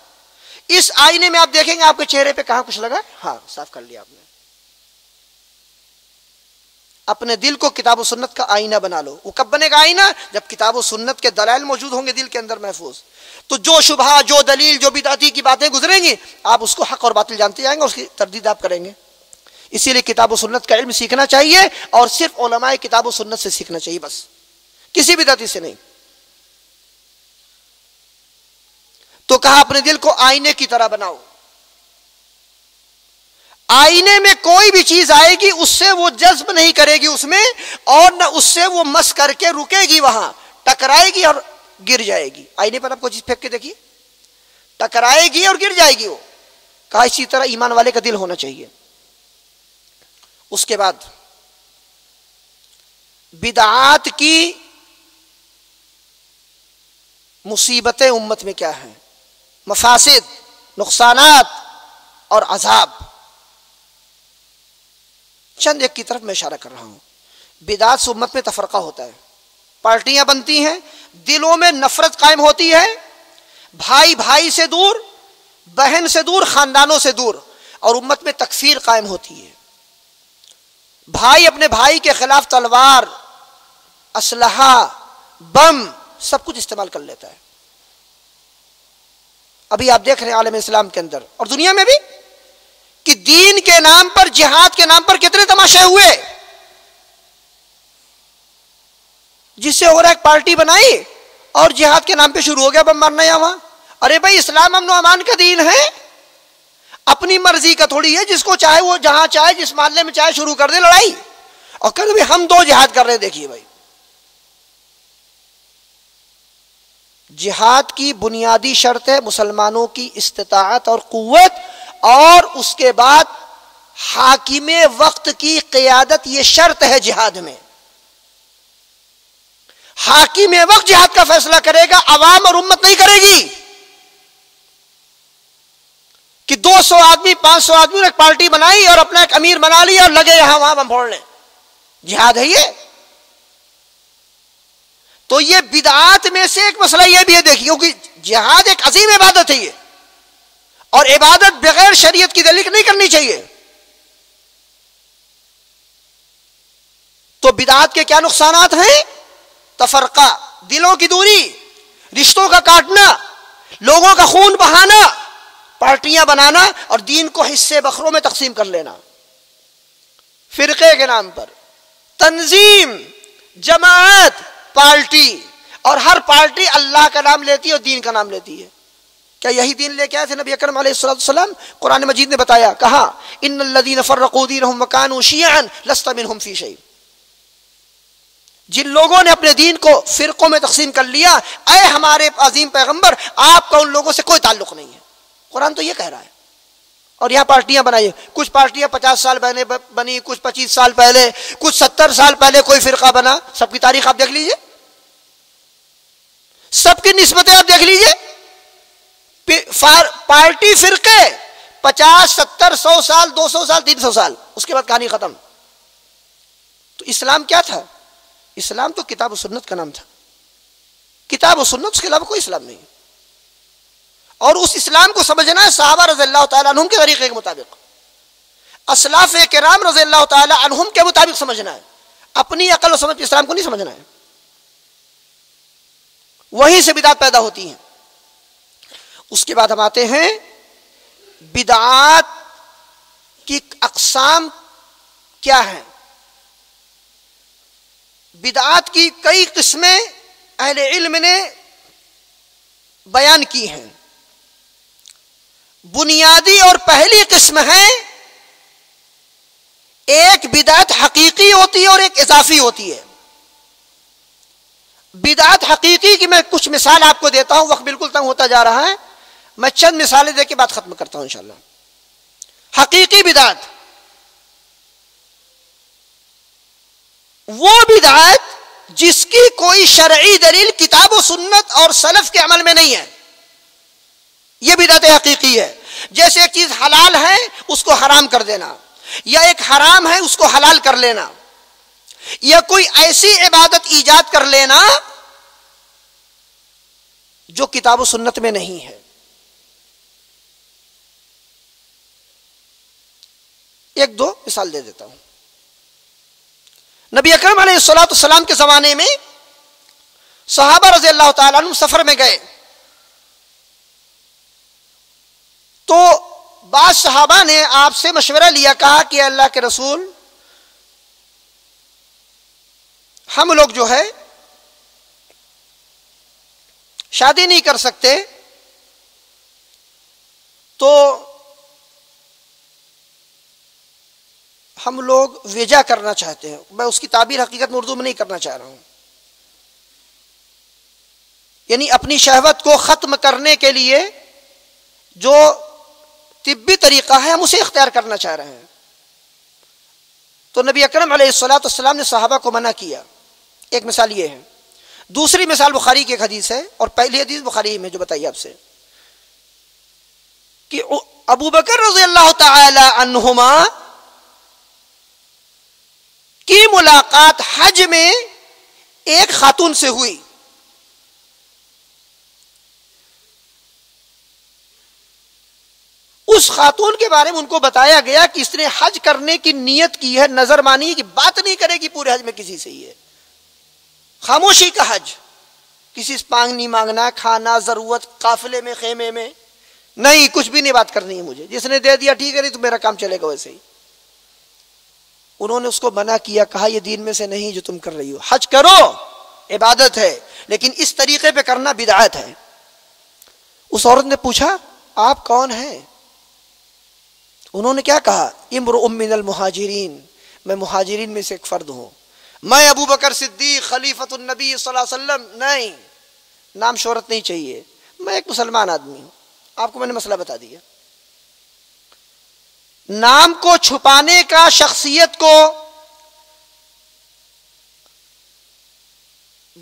اس آئینے میں آپ دیکھیں گے آپ کے چہرے پہ کہاں کچھ لگا، ہاں صاف کر لیا آپ نے. اپنے دل کو کتاب و سنت کا آئینہ بنا لو. وہ کب بنے گا آئینہ؟ جب کتاب و سنت کے دلائل موجود ہوں گے دل کے اندر محفوظ. تو جو شبہ، جو دلیل، جو بدعتی کی باتیں گزریں گی آپ اس کو حق اور باطل جانتے جائیں گے، اس کی تردید آپ کریں گے. اسی لیے کتاب و سنت کا علم سیکھنا چاہیے اور صرف علماء کتاب و سنت سے سیکھنا چاہیے، بس کسی بدعتی سے نہیں. تو کہا اپنے دل کو آئینے کی طرح بناؤ. آئینے میں کوئی بھی چیز آئے گی اس سے وہ جذب نہیں کرے گی اس میں، اور نہ اس سے وہ مس کر کے رکے گی، وہاں ٹکرائے گی اور گر جائے گی. آئینے پر آپ کو چیز پھینک کے دیکھیے، ٹکرائے گی اور گر جائے گی وہ. کہا اسی طرح ایمان والے کا دل ہونا چاہیے. اس کے بعد بدعات کی مصیبتیں امت میں کیا ہیں؟ مفاسد، نقصانات اور عذاب. چند ایک کی طرف میں اشارہ کر رہا ہوں. بدعات سے امت میں تفرقہ ہوتا ہے، پارٹیاں بنتی ہیں، دلوں میں نفرت قائم ہوتی ہے، بھائی بھائی سے دور، بہن سے دور، خاندانوں سے دور، اور امت میں تکفیر قائم ہوتی ہے. بھائی اپنے بھائی کے خلاف تلوار، اسلحہ، بم، سب کچھ استعمال کر لیتا ہے. ابھی آپ دیکھ رہے ہیں عالم اسلام کے اندر اور دنیا میں بھی کہ دین کے نام پر، جہاد کے نام پر کتنے تماشے ہوئے. جس سے ہو رہا ایک پارٹی بنائی اور جہاد کے نام پہ شروع ہو گیا بم مارنا یہاں. ارے بھائی اسلام امن و امان کا دین ہے، اپنی مرضی کا تھوڑی ہے. جس کو چاہے وہ جہاں چاہے، جس محلے میں چاہے شروع کر دے لڑائی، اور کہتے بھائی ہم دو جہاد کر رہے ہیں. دیکھیے بھائی، جہاد کی بنیادی شرط ہے مسلمانوں کی استطاعت اور قوت، اور اس کے بعد حاکم وقت کی قیادت. یہ شرط ہے جہاد میں. حاکم وقت جہاد کا فیصلہ کرے گا، عوام اور امت نہیں کرے گی. کہ 200 آدمی 500 آدمی نے ایک پارٹی بنائی اور اپنا ایک امیر بنا لیا اور لگے یہاں وہاں بم پھوڑنے. جہاد ہے یہ؟ تو یہ بدعات میں سے ایک مسئلہ یہ بھی ہے. دیکھیے، کیونکہ جہاد ایک عظیم عبادت ہے یہ، اور عبادت بغیر شریعت کی دلیل نہیں کرنی چاہیے. تو بدعات کے کیا نقصانات ہیں؟ تفرقہ، دلوں کی دوری، رشتوں کا کاٹنا، لوگوں کا خون بہانا، پارٹیاں بنانا اور دین کو حصے بخروں میں تقسیم کر لینا فرقے کے نام پر. تنظیم، جماعت، پارٹی، اور ہر پارٹی اللہ کا نام لیتی ہے اور دین کا نام لیتی ہے. کیا یہی دین لے کے آئے تھے نبی اکرم علیہ السلام؟ قرآن مجید نے بتایا، کہا ان الذین فرقوا دینہم وکانوا شیعا لست منہم فی شیء. جن لوگوں نے اپنے دین کو فرقوں میں تقسیم کر لیا، اے ہمارے عظیم پیغمبر، آپ کا ان لوگوں سے کوئی تعلق نہیں ہے. قرآن تو یہ کہہ رہا ہے. اور یہاں پارٹیاں بنائی، کچھ پارٹیاں 50 سال پہلے بنی، کچھ 25 سال پہلے، کچھ 70 سال پہلے کوئی فرقہ بنا. سب کی تاریخ آپ دیکھ لیجئے، سب کی نسبتیں آپ دیکھ لیجئے. پارٹی فرقے 50 70 100 سال 200 سال 300 سال، اس کے بعد کہانی ختم. تو اسلام کیا تھا؟ اسلام تو کتاب و سنت کا نام تھا. کتاب و سنت، اس کے علاوہ کوئی اسلام نہیں. اور اس اسلام کو سمجھنا ہے صحابہ رضی اللہ تعالیٰ عنہم کے طریقے کے مطابق، اسلاف کرام رضی اللہ تعالیٰ عنہم کے مطابق سمجھنا ہے. اپنی عقل و سمجھ اسلام کو نہیں سمجھنا ہے. وہیں سے بدعات پیدا ہوتی ہیں. اس کے بعد ہم آتے ہیں بدعات کی اقسام کیا ہیں. بدعات کی کئی قسمیں اہل علم نے بیان کی ہیں. بنیادی اور پہلی قسم ہے، ایک بدعت حقیقی ہوتی ہے اور ایک اضافی ہوتی ہے. بدعت حقیقی کی میں کچھ مثال آپ کو دیتا ہوں، وقت بالکل تنگ ہوتا جا رہا ہے، میں چند مثالیں دے کے بات ختم کرتا ہوں انشاءاللہ. حقیقی بدعت وہ بدعت جس کی کوئی شرعی دلیل کتاب و سنت اور سلف کے عمل میں نہیں ہے، یہ بدعت حقیقی ہے. جیسے ایک چیز حلال ہے اس کو حرام کر دینا، یا ایک حرام ہے اس کو حلال کر لینا، یا کوئی ایسی عبادت ایجاد کر لینا جو کتاب و سنت میں نہیں ہے. ایک دو مثال دے دیتا ہوں. نبی اکرم علیہ السلام کے زمانے میں صحابہ رضی اللہ تعالیٰ عنہ سفر میں گئے تو بعض صحابہ نے آپ سے مشورہ لیا، کہا کہ اللہ کے رسول، ہم لوگ جو ہے شادی نہیں کر سکتے، تو ہم لوگ ویجا کرنا چاہتے ہیں. میں اس کی تعبیر حقیقت میں اردو میں نہیں کرنا چاہ رہا ہوں، یعنی اپنی شہوت کو ختم کرنے کے لیے جو طبی طریقہ ہے ہم اسے اختیار کرنا چاہ رہے ہیں. تو نبی اکرم علیہ السلام نے صحابہ کو منع کیا. ایک مثال یہ ہے. دوسری مثال بخاری کی ایک حدیث ہے، اور پہلی حدیث بخاری میں جو بتائی آپ سے، کہ ابو بکر رضی اللہ تعالی عنہما کی ملاقات حج میں ایک خاتون سے ہوئی. اس خاتون کے بارے میں ان کو بتایا گیا کہ اس نے حج کرنے کی نیت کی ہے, نظر مانی کہ بات نہیں کرے گی پورے حج میں کسی سے, یہ خاموشی کا حج, کسی سے پانگ نہیں مانگنا, کھانا ضرورت, قافلے میں خیمے میں نہیں, کچھ بھی نہیں بات کرنی ہے مجھے, جس نے دے دیا ٹھیک ہے, نہیں تو میرا کام چلے گا ویسے ہی. انہوں نے اس کو منع کیا, کہا یہ دین میں سے نہیں جو تم کر رہی ہو, حج کرو عبادت ہے لیکن اس طریقے پہ کرنا بدعت ہے. اس عورت نے پوچھا آپ کون ہیں؟ انہوں نے کیا کہا, امرؤ من المہاجرین, میں مہاجرین میں سے ایک فرد ہوں, میں ابو بکر صدیق خلیفۃ النبی صلی اللہ علیہ وسلم. نہیں, نام شہرت نہیں چاہیے, میں ایک مسلمان آدمی ہوں. آپ کو میں نے مسئلہ بتا دیا. نام کو چھپانے کا شخصیت کو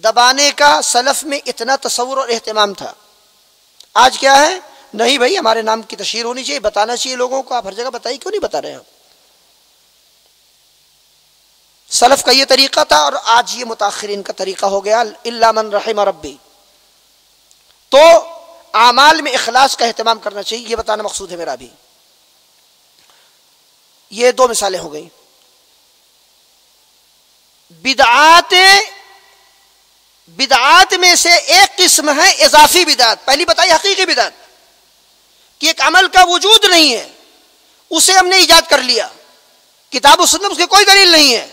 دبانے کا سلف میں اتنا تصور اور اہتمام تھا. آج کیا ہے, نہیں بھائی ہمارے نام کی تشہیر ہونی چاہیے, بتانا چاہیے لوگوں کو, آپ ہر جگہ بتائیے, کیوں نہیں بتا رہے ہیں؟ سلف کا یہ طریقہ تھا اور آج یہ متاخرین کا طریقہ ہو گیا, الا من رحم ربی. تو اعمال میں اخلاص کا اہتمام کرنا چاہیے, یہ بتانا مقصود ہے میرا بھی. یہ دو مثالیں ہو گئیں. بدعات میں سے ایک قسم ہے اضافی بدعت. پہلی بتائی حقیقی بدعت کہ ایک عمل کا وجود نہیں ہے, اسے ہم نے ایجاد کر لیا, کتاب و سنت اس کی کوئی دلیل نہیں ہے,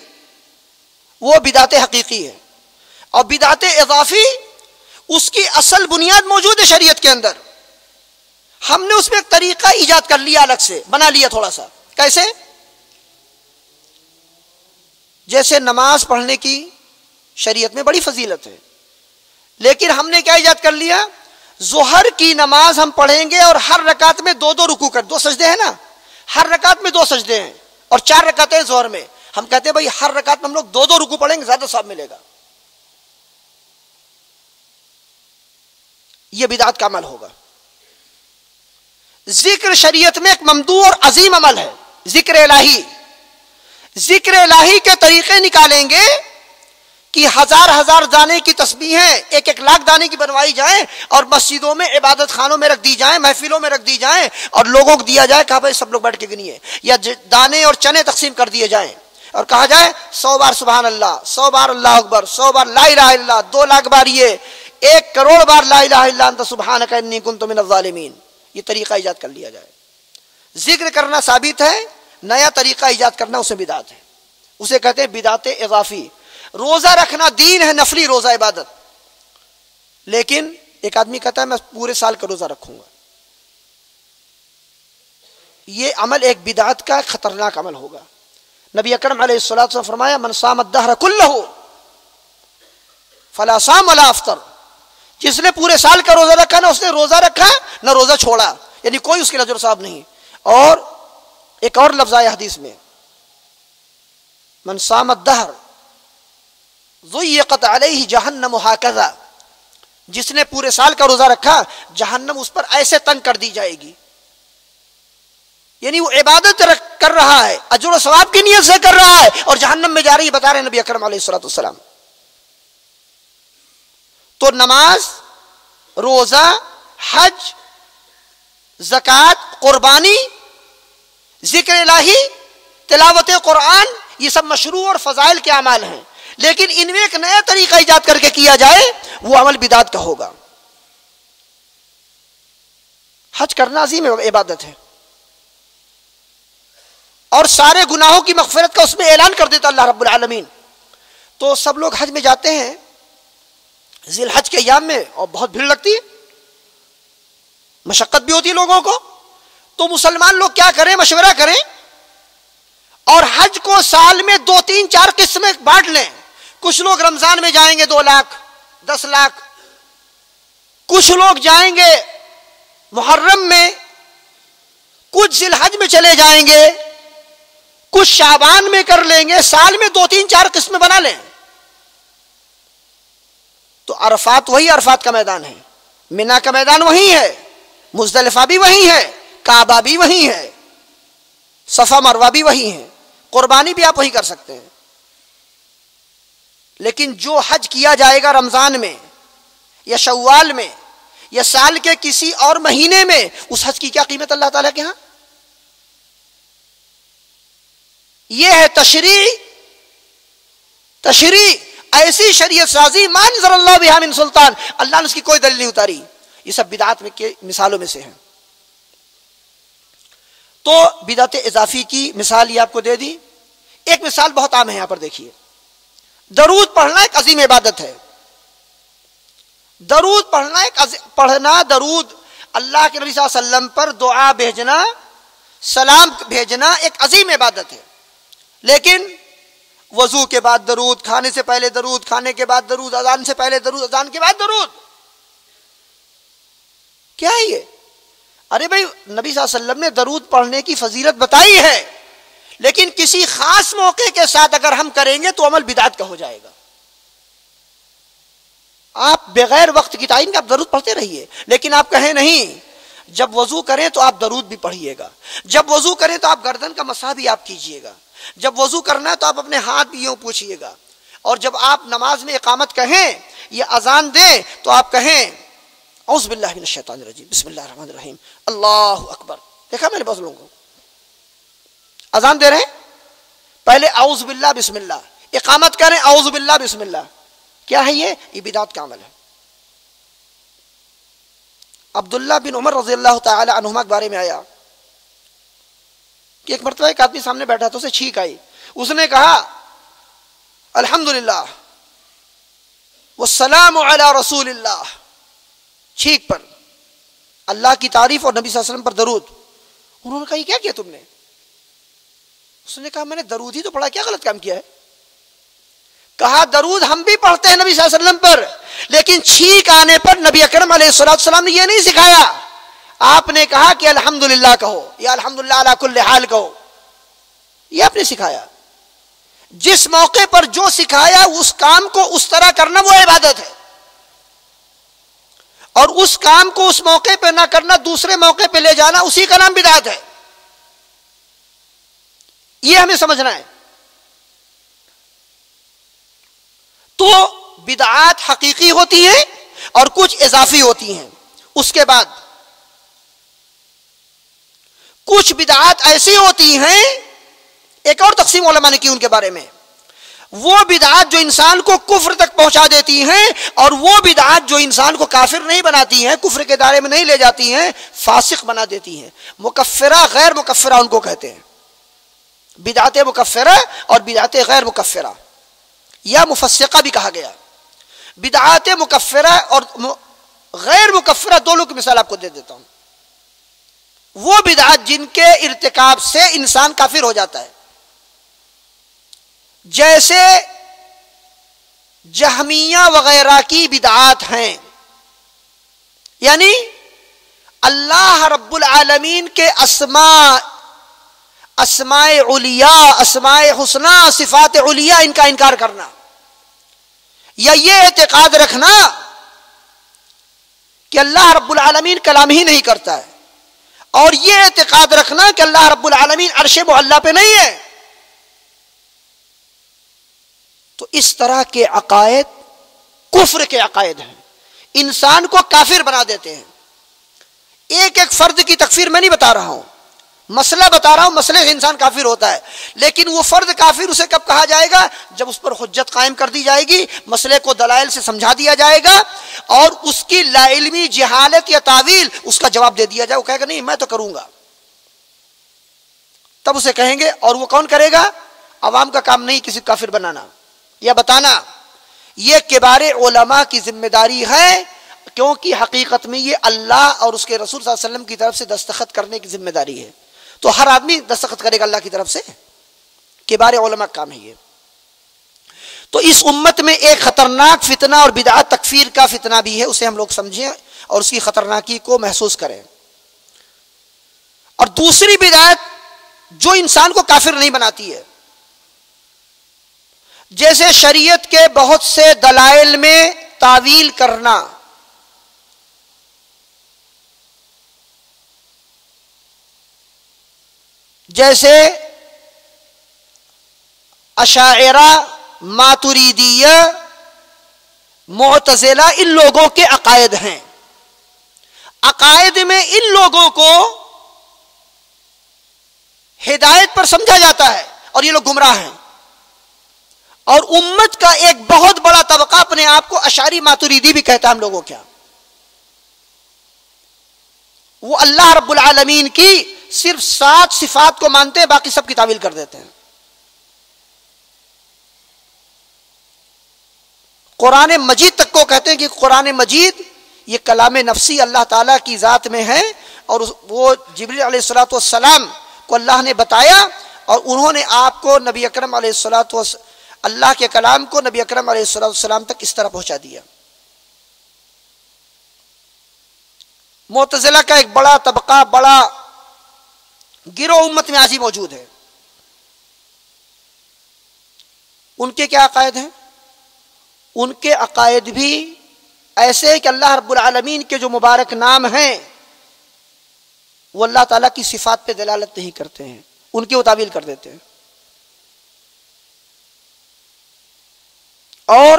وہ بدعت حقیقی ہے. اور بدعت اضافی اس کی اصل بنیاد موجود ہے شریعت کے اندر, ہم نے اس میں ایک طریقہ ایجاد کر لیا, الگ سے بنا لیا تھوڑا سا. کیسے؟ جیسے نماز پڑھنے کی شریعت میں بڑی فضیلت ہے, لیکن ہم نے کیا ایجاد کر لیا, ظہر کی نماز ہم پڑھیں گے اور ہر رکعت میں دو دو رکوع کر, دو سجدے ہیں نا, ہر رکعت میں دو سجدے ہیں اور 4 رکعتیں ظہر میں. ہم کہتے ہیں بھائی ہر رکعت میں ہم لوگ دو دو رکوع پڑھیں گے, زیادہ ثواب ملے گا. یہ بدعت کا عمل ہوگا. ذکر شریعت میں ایک ممدوح اور عظیم عمل ہے, ذکر الہی. ذکر الہی کے طریقے نکالیں گے کہ 1000 دانے کی تسبیحیں 1 لاکھ دانے کی بنوائی جائیں اور مسجدوں میں عبادت خانوں میں رکھ دی جائیں, محفلوں میں رکھ دی جائیں اور لوگوں کو دیا جائے, کہا بھائی سب لوگ بیٹھ کے گنیے, یا دانے اور چنے تقسیم کر دیے جائیں اور کہا جائے 100 بار سبحان اللہ, 100 بار اللہ اکبر, 100 بار لا الہ الا اللہ, 2 لاکھ بار یہ, 1 کروڑ بار لا الہ الا انت سبحانک انی کنت من الظالمین. یہ طریقہ ایجاد کر لیا جائے. ذکر کرنا ثابت ہے, نیا طریقہ ایجاد کرنا اسے بدعت ہے, اسے کہتے ہیں بدعت اضافی. روزہ رکھنا دین ہے, نفلی روزہ عبادت, لیکن ایک آدمی کہتا ہے میں پورے سال کا روزہ رکھوں گا, یہ عمل ایک بدعت کا خطرناک عمل ہوگا. نبی اکرم علیہ الصلوۃ والسلام فرمایا من صام الدہر کلہ فلا صام ولا افطر. جس نے پورے سال کا روزہ رکھا نہ اس نے روزہ رکھا نہ روزہ چھوڑا, یعنی کوئی اس کے اجر و ثواب نہیں. اور ایک اور لفظ آیا حدیث میں, من صام الدہر ضیقت علیہ جہنم ہکذا. جس نے پورے سال کا روزہ رکھا جہنم اس پر ایسے تنگ کر دی جائے گی, یعنی وہ عبادت کر رہا ہے, اجر و ثواب کی نیت سے کر رہا ہے اور جہنم میں جا رہی ہے, بتا رہے ہیں نبی اکرم علیہ الصلوۃ والسلام. تو نماز, روزہ, حج, زکوٰۃ, قربانی, ذکر الہی, تلاوت قرآن, یہ سب مشروع اور فضائل کے اعمال ہیں, لیکن ان میں ایک نیا طریقہ ایجاد کر کے کیا جائے وہ عمل بدعت کا ہوگا. حج کرنا عظیم عبادت ہے اور سارے گناہوں کی مغفرت کا اس میں اعلان کر دیتا اللہ رب العالمین. تو سب لوگ حج میں جاتے ہیں ذی الحج کے ایام میں, اور بہت بھیڑ لگتی ہے, مشقت بھی ہوتی ہے لوگوں کو. تو مسلمان لوگ کیا کریں, مشورہ کریں اور حج کو سال میں 2, 3, 4 قسم میں بانٹ لیں. کچھ لوگ رمضان میں جائیں گے 2 لاکھ 10 لاکھ, کچھ لوگ جائیں گے محرم میں, کچھ ذی الحج میں چلے جائیں گے, کچھ شعبان میں کر لیں گے. سال میں 2, 3, 4 قسمیں بنا لیں. تو عرفات وہی عرفات کا میدان ہے, منا کا میدان وہی ہے, مزدلفہ بھی وہی ہے, کعبہ بھی وہی ہے، صفا مروہ بھی وہی ہے، قربانی بھی آپ وہی کر سکتے ہیں. لیکن جو حج کیا جائے گا رمضان میں یا شوال میں یا سال کے کسی اور مہینے میں، اس حج کی کیا قیمت اللہ تعالیٰ کے ہاں؟ یہ ہے تشریع، ایسی شریعت سازی ما انزل اللہ بہا من سلطان، اللہ نے اس کی کوئی دلیل نہیں اتاری. یہ سب بدعات میں کے مثالوں میں سے ہیں. تو بدعت اضافی کی مثال یہ آپ کو دے دی. ایک مثال بہت عام ہے یہاں پر دیکھیے. درود پڑھنا ایک عظیم عبادت ہے. درود پڑھنا درود اللہ کے نبی صلی اللہ علیہ وسلم پر دعا بھیجنا، سلام بھیجنا ایک عظیم عبادت ہے. لیکن وضو کے بعد درود، کھانے سے پہلے درود، کھانے کے بعد درود، اذان سے پہلے درود، اذان کے بعد درود، کیا ہے یہ؟ ارے بھائی نبی صلی اللہ علیہ وسلم نے درود پڑھنے کی فضیلت بتائی ہے، لیکن کسی خاص موقع کے ساتھ اگر ہم کریں گے تو عمل بدعت کا ہو جائے گا. آپ بغیر وقت کی تعین کے آپ درود پڑھتے رہیے، لیکن آپ کہیں نہیں جب وضو کریں تو آپ درود بھی پڑھیے گا، جب وضو کریں تو آپ گردن کا مسح بھی آپ کیجئے گا، جب وضو کرنا ہے تو آپ اپنے ہاتھ بھی یوں پوچھئے گا، اور جب آپ نماز میں اقامت کہیں یا اذان دیں تو آپ کہیں اعوذ باللہ من الشیطان الرجیم بسم اللہ الرحمن الرحیم اللہ اکبر. دیکھا میں نے بہت لوگوں کو اذان دے رہے ہیں پہلے اعوذ باللہ بسم اللہ، اقامت کریں اعوذ باللہ بسم اللہ. کیا ہے یہ بدعت کا عمل ہے. عبداللہ بن عمر رضی اللہ تعالی عنہما کے بارے میں آیا کہ ایک مرتبہ ایک آدمی سامنے بیٹھا تو اسے چھینک آئی. اس نے کہا الحمدللہ والسلام علی رسول اللہ، چھینک پر اللہ کی تعریف اور نبی صلی اللہ علیہ وسلم پر درود. انہوں نے کہا یہ کیا کیا تم نے؟ اس نے کہا میں نے درود ہی تو پڑھا، کیا غلط کام کیا ہے؟ کہا درود ہم بھی پڑھتے ہیں نبی صلی اللہ علیہ وسلم پر، لیکن چھینک آنے پر نبی اکرم علیہ السلام نے یہ نہیں سکھایا. آپ نے کہا کہ الحمدللہ کہو یا الحمدللہ علی کل حال کہو، یہ آپ نے سکھایا. جس موقع پر جو سکھایا اس کام کو اس طرح کرنا وہ عبادت ہے، اور اس کام کو اس موقع پہ نہ کرنا، دوسرے موقع پہ لے جانا، اسی کا نام بدعت ہے. یہ ہمیں سمجھنا ہے. تو بدعات حقیقی ہوتی ہیں اور کچھ اضافی ہوتی ہیں. اس کے بعد کچھ بدعات ایسی ہوتی ہیں، ایک اور تقسیم علماء نے کی ان کے بارے میں، وہ بدعات جو انسان کو کفر تک پہنچا دیتی ہیں، اور وہ بدعات جو انسان کو کافر نہیں بناتی ہیں، کفر کے دائرے میں نہیں لے جاتی ہیں، فاسق بنا دیتی ہیں. مکفرہ غیر مکفرہ ان کو کہتے ہیں. بدعات مکفرہ اور بدعات غیر مکفرہ یا مفسقہ بھی کہا گیا. بدعات مکفرہ اور غیر مکفرہ دونوں کی مثال آپ کو دے دیتا ہوں. وہ بدعات جن کے ارتکاب سے انسان کافر ہو جاتا ہے، جیسے جہمیہ وغیرہ کی بدعات ہیں، یعنی اللہ رب العالمین کے اسماء علیاء، اسماء حسنہ، صفات علیاء، ان کا انکار کرنا، یا یہ اعتقاد رکھنا کہ اللہ رب العالمین کلام ہی نہیں کرتا ہے، اور یہ اعتقاد رکھنا کہ اللہ رب العالمین عرش معلی پہ نہیں ہے. تو اس طرح کے عقائد کفر کے عقائد ہیں، انسان کو کافر بنا دیتے ہیں. ایک ایک فرد کی تکفیر میں نہیں بتا رہا ہوں، مسئلہ بتا رہا ہوں، مسئلے سے انسان کافر ہوتا ہے. لیکن وہ فرد کافر اسے کب کہا جائے گا؟ جب اس پر حجت قائم کر دی جائے گی، مسئلے کو دلائل سے سمجھا دیا جائے گا، اور اس کی لا علمی، جہالت یا تعویل اس کا جواب دے دیا جائے. وہ کہے گا نہیں میں تو کروں گا، تب اسے کہیں گے. اور وہ کون کرے گا؟ عوام کا کام نہیں کسی کافر بنانا یا بتانا. یہ کبار علماء کی ذمہ داری ہے، کیونکہ حقیقت میں یہ اللہ اور اس کے رسول صلی اللہ علیہ وسلم کی طرف سے دستخط کرنے کی ذمہ داری ہے. تو ہر آدمی دستخط کرے گا اللہ کی طرف سے، کبار علماء کا کام ہے یہ. تو اس امت میں ایک خطرناک فتنہ اور بدعت تکفیر کا فتنہ بھی ہے، اسے ہم لوگ سمجھیں اور اس کی خطرناکی کو محسوس کریں. اور دوسری بدعت جو انسان کو کافر نہیں بناتی ہے، جیسے شریعت کے بہت سے دلائل میں تعویل کرنا، جیسے اشاعرہ، ماتریدیہ، معتزلہ، ان لوگوں کے عقائد ہیں. عقائد میں ان لوگوں کو ہدایت پر سمجھا جاتا ہے اور یہ لوگ گمراہ ہیں. اور امت کا ایک بہت بڑا طبقہ اپنے آپ کو اشعری ماتریدی بھی کہتا ہے ہم لوگوں کیا. وہ اللہ رب العالمین کی صرف 7 صفات کو مانتے ہیں، باقی سب کی تعویل کر دیتے ہیں. قرآن مجید تک کو کہتے ہیں کہ قرآن مجید یہ کلام نفسی اللہ تعالیٰ کی ذات میں ہے، اور وہ جبریل علیہ الصلوۃ والسلام کو اللہ نے بتایا، اور انہوں نے آپ کو نبی اکرم علیہ الصلوۃ والسلام، اللہ کے کلام کو نبی اکرم علیہ الصلوۃ والسلام تک اس طرح پہنچا دیا. معتزلہ کا ایک بڑا طبقہ، بڑا گروہ امت میں آج ہی موجود ہے. ان کے کیا عقائد ہیں؟ ان کے عقائد بھی ایسے کہ اللہ رب العالمین کے جو مبارک نام ہیں وہ اللہ تعالیٰ کی صفات پہ دلالت نہیں کرتے ہیں، ان کی وہ تعویل کر دیتے ہیں. اور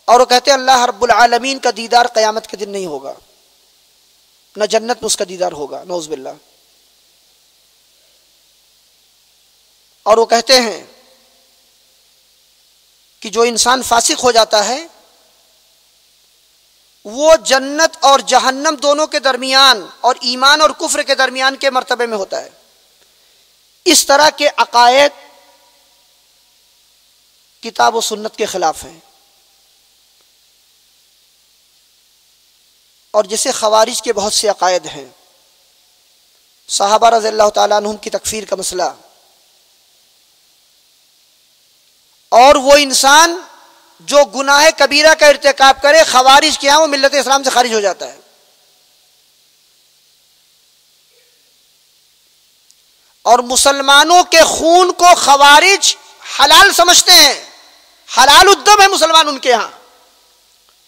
وہ کہتے ہیں اللہ رب العالمین کا دیدار قیامت کے دن نہیں ہوگا، نہ جنت میں اس کا دیدار ہوگا، نعوذ باللہ. اور وہ کہتے ہیں کہ جو انسان فاسق ہو جاتا ہے وہ جنت اور جہنم دونوں کے درمیان اور ایمان اور کفر کے درمیان کے مرتبے میں ہوتا ہے. اس طرح کے عقائد کتاب و سنت کے خلاف ہیں. اور جیسے خوارج کے بہت سے عقائد ہیں، صحابہ رضی اللہ تعالیٰ عنہم کی تکفیر کا مسئلہ، اور وہ انسان جو گناہ کبیرہ کا ارتکاب کرے خوارج کے ہاں وہ ملت اسلام سے خارج ہو جاتا ہے. اور مسلمانوں کے خون کو خوارج حلال سمجھتے ہیں، حلال الدم ہے مسلمان ان کے ہاں،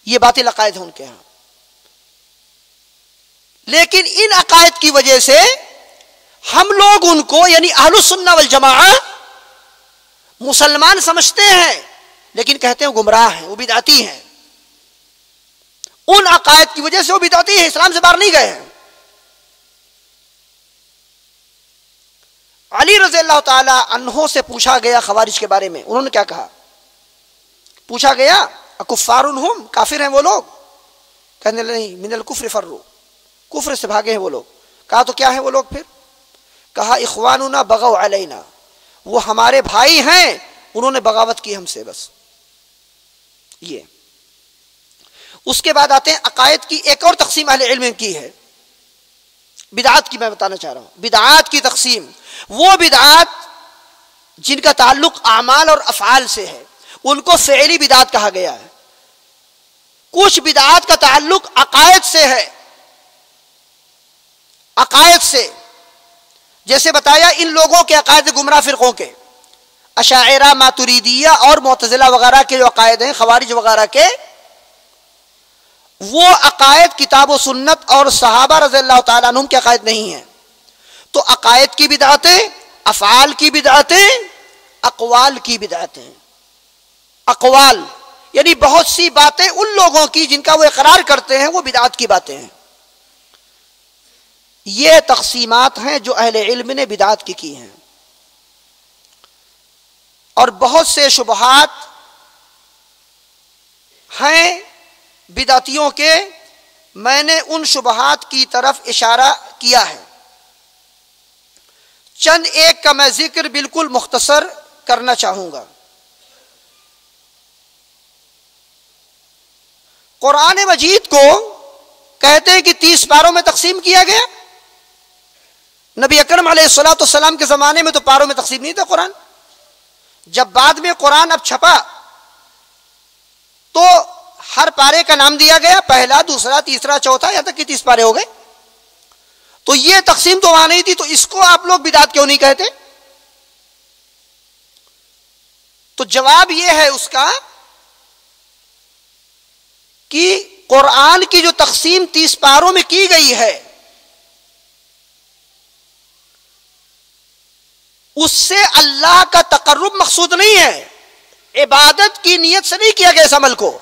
یہ باطل عقائد ہے ان کے ہاں. لیکن ان عقائد کی وجہ سے ہم لوگ ان کو یعنی اہل السنہ والجماعہ مسلمان سمجھتے ہیں، لیکن کہتے ہیں گمراہ ہیں، وہ بدعتی ہیں. ان عقائد کی وجہ سے وہ بدعتی ہیں، اسلام سے باہر نہیں گئے ہیں. علی رضی اللہ تعالی عنہ سے پوچھا گیا خوارج کے بارے میں، انہوں نے کیا کہا؟ پوچھا گیا اکفار ہم، کافر ہیں وہ لوگ؟ کہنے نہیں، من الکفر فروا، کفر سے بھاگے ہیں وہ لوگ. کہا تو کیا ہیں وہ لوگ پھر؟ کہا اخواننا بغوا علینا، وہ ہمارے بھائی ہیں، انہوں نے بغاوت کی ہم سے بس. یہ اس کے بعد آتے ہیں عقائد کی ایک اور تقسیم اہل علم کی ہے، بدعات کی میں بتانا چاہ رہا ہوں. بدعات کی تقسیم، وہ بدعات جن کا تعلق اعمال اور افعال سے ہے ان کو فعلی بدعات کہا گیا ہے. کچھ بدعات کا تعلق عقائد سے ہے، عقائد سے، جیسے بتایا ان لوگوں کے عقائد گمراہ فرقوں کے، اشاعرہ، ماتریدیہ اور معتزلہ وغیرہ کے جو عقائد ہیں، خوارج وغیرہ کے، وہ عقائد کتاب و سنت اور صحابہ رضی اللہ تعالیٰ عنہم کے عقائد نہیں ہیں. تو عقائد کی بدعتیں، افعال کی بدعتیں، اقوال کی بدعتیں. اقوال یعنی بہت سی باتیں ان لوگوں کی جن کا وہ اقرار کرتے ہیں وہ بدعت کی باتیں ہیں. یہ تقسیمات ہیں جو اہل علم نے بدعت کی ہیں. اور بہت سے شبہات ہیں بدعتیوں کے، میں نے ان شبہات کی طرف اشارہ کیا ہے. چند ایک کا میں ذکر بالکل مختصر کرنا چاہوں گا. قرآن مجید کو کہتے ہیں کہ 30 پاروں میں تقسیم کیا گیا. نبی اکرم علیہ الصلوۃ والسلام کے زمانے میں تو پاروں میں تقسیم نہیں تھا قرآن. جب بعد میں قرآن اب چھپا تو ہر پارے کا نام دیا گیا، پہلا، دوسرا، تیسرا، چوتھا، یہاں تک کہ 30 پارے ہو گئے. تو یہ تقسیم تو وہاں نہیں تھی، تو اس کو آپ لوگ بدعت کیوں نہیں کہتے؟ تو جواب یہ ہے اس کا کہ قرآن کی جو تقسیم 30 پاروں میں کی گئی ہے اس سے اللہ کا تقرب مقصود نہیں ہے، عبادت کی نیت سے نہیں کیا گیا، اس عمل کو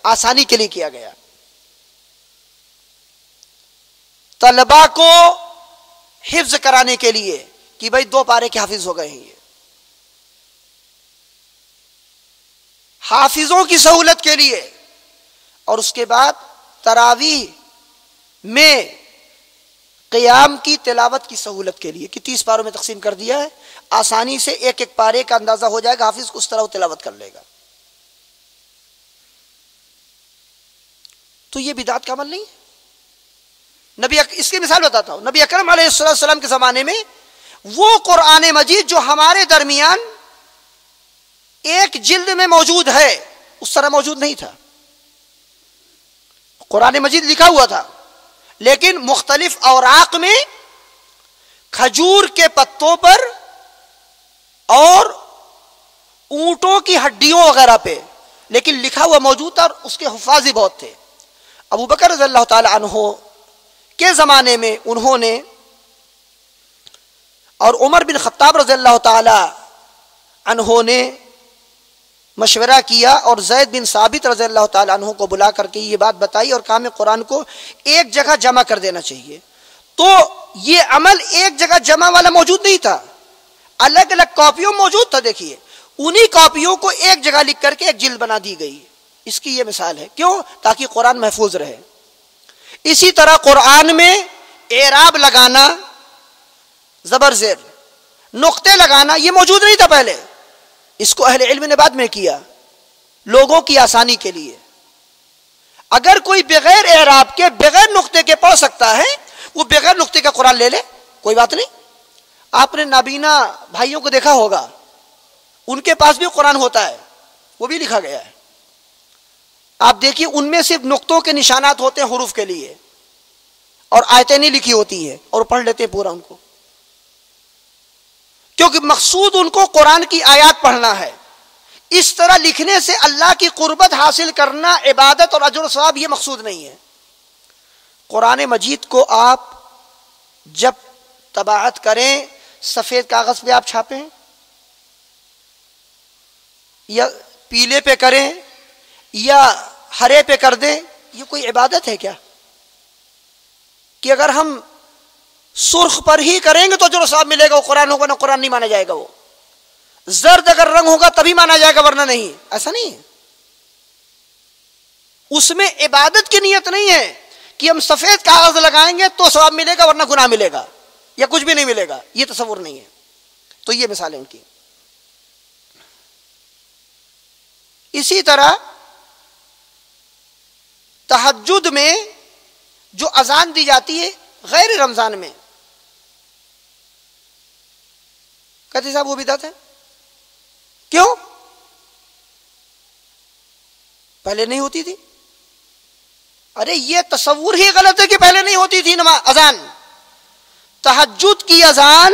آسانی کے لیے کیا گیا۔ طلباء کو حفظ کرانے کے لیے کہ بھائی 2 پارے کے حافظ ہو گئے ہیں، یہ حافظوں کی سہولت کے لیے، اور اس کے بعد تراویح میں قیام کی تلاوت کی سہولت کے لیے کہ 30 پاروں میں تقسیم کر دیا ہے، آسانی سے ایک ایک پارے کا اندازہ ہو جائے گا، حافظ کو اس طرح وہ تلاوت کر لے گا۔ تو یہ بدعت کا عمل نہیں ہے۔ اس کی مثال بتاتا ہوں، نبی اکرم علیہ السلام کے زمانے میں وہ قرآن مجید جو ہمارے درمیان ایک جلد میں موجود ہے اس طرح موجود نہیں تھا۔ قرآن مجید لکھا ہوا تھا لیکن مختلف اوراق میں کھجور کے پتوں پر اور اونٹوں کی ہڈیوں وغیرہ پہ، لیکن لکھا ہوا موجود تھا، اور اس کے حفاظ ہی بہت تھے۔ ابو بکر رضی اللہ تعالی عنہ کے زمانے میں انہوں نے اور عمر بن خطاب رضی اللہ تعالی عنہ نے مشورہ کیا اور زید بن ثابت رضی اللہ تعالی عنہ کو بلا کر کے یہ بات بتائی اور کہا میں قرآن کو ایک جگہ جمع کر دینا چاہیے۔ تو یہ عمل ایک جگہ جمع والا موجود نہیں تھا، الگ الگ کاپیوں موجود تھا۔ دیکھیے انہی کاپیوں کو ایک جگہ لکھ کر کے ایک جلد بنا دی گئی۔ اس کی یہ مثال ہے، کیوں؟ تاکہ قرآن محفوظ رہے۔ اسی طرح قرآن میں اعراب لگانا، زبر زیر، نقطے لگانا یہ موجود نہیں تھا پہلے، اس کو اہل علم نے بعد میں کیا لوگوں کی آسانی کے لیے۔ اگر کوئی بغیر اعراب کے بغیر نقطے کے پڑھ سکتا ہے وہ بغیر نقطے کا قرآن لے لے، کوئی بات نہیں۔ آپ نے نابینا بھائیوں کو دیکھا ہوگا، ان کے پاس بھی قرآن ہوتا ہے، وہ بھی لکھا گیا ہے۔ آپ دیکھیے ان میں صرف نقطوں کے نشانات ہوتے ہیں حروف کے لیے، اور آیتیں نہیں لکھی ہوتی ہیں، اور پڑھ لیتے ہیں پورا ان کو، کیونکہ مقصود ان کو قرآن کی آیات پڑھنا ہے۔ اس طرح لکھنے سے اللہ کی قربت حاصل کرنا، عبادت اور اجر و ثواب یہ مقصود نہیں ہے۔ قرآن مجید کو آپ جب طباعت کریں سفید کاغذ پہ آپ چھاپیں یا پیلے پہ کریں یا ہرے پہ کر دیں، یہ کوئی عبادت ہے کیا؟ کہ اگر ہم سرخ پر ہی کریں گے تو اجر و ثواب ملے گا، وہ قرآن ہوگا، نہ قرآن نہیں مانا جائے گا۔ وہ زرد اگر رنگ ہوگا تبھی مانا جائے گا، ورنہ نہیں، ایسا نہیں ہے۔ اس میں عبادت کی نیت نہیں ہے کہ ہم سفید کاغذ لگائیں گے تو ثواب ملے گا ورنہ گناہ ملے گا یا کچھ بھی نہیں ملے گا، یہ تصور نہیں ہے۔ تو یہ مثال ہے ان کی۔ اسی طرح تہجد میں جو اذان دی جاتی ہے غیر رمضان میں، کہتے صاحب وہ بدعت ہے، کیوں؟ پہلے نہیں ہوتی تھی۔ ارے یہ تصور ہی غلط ہے کہ پہلے نہیں ہوتی تھی اذان۔ تہجد کی اذان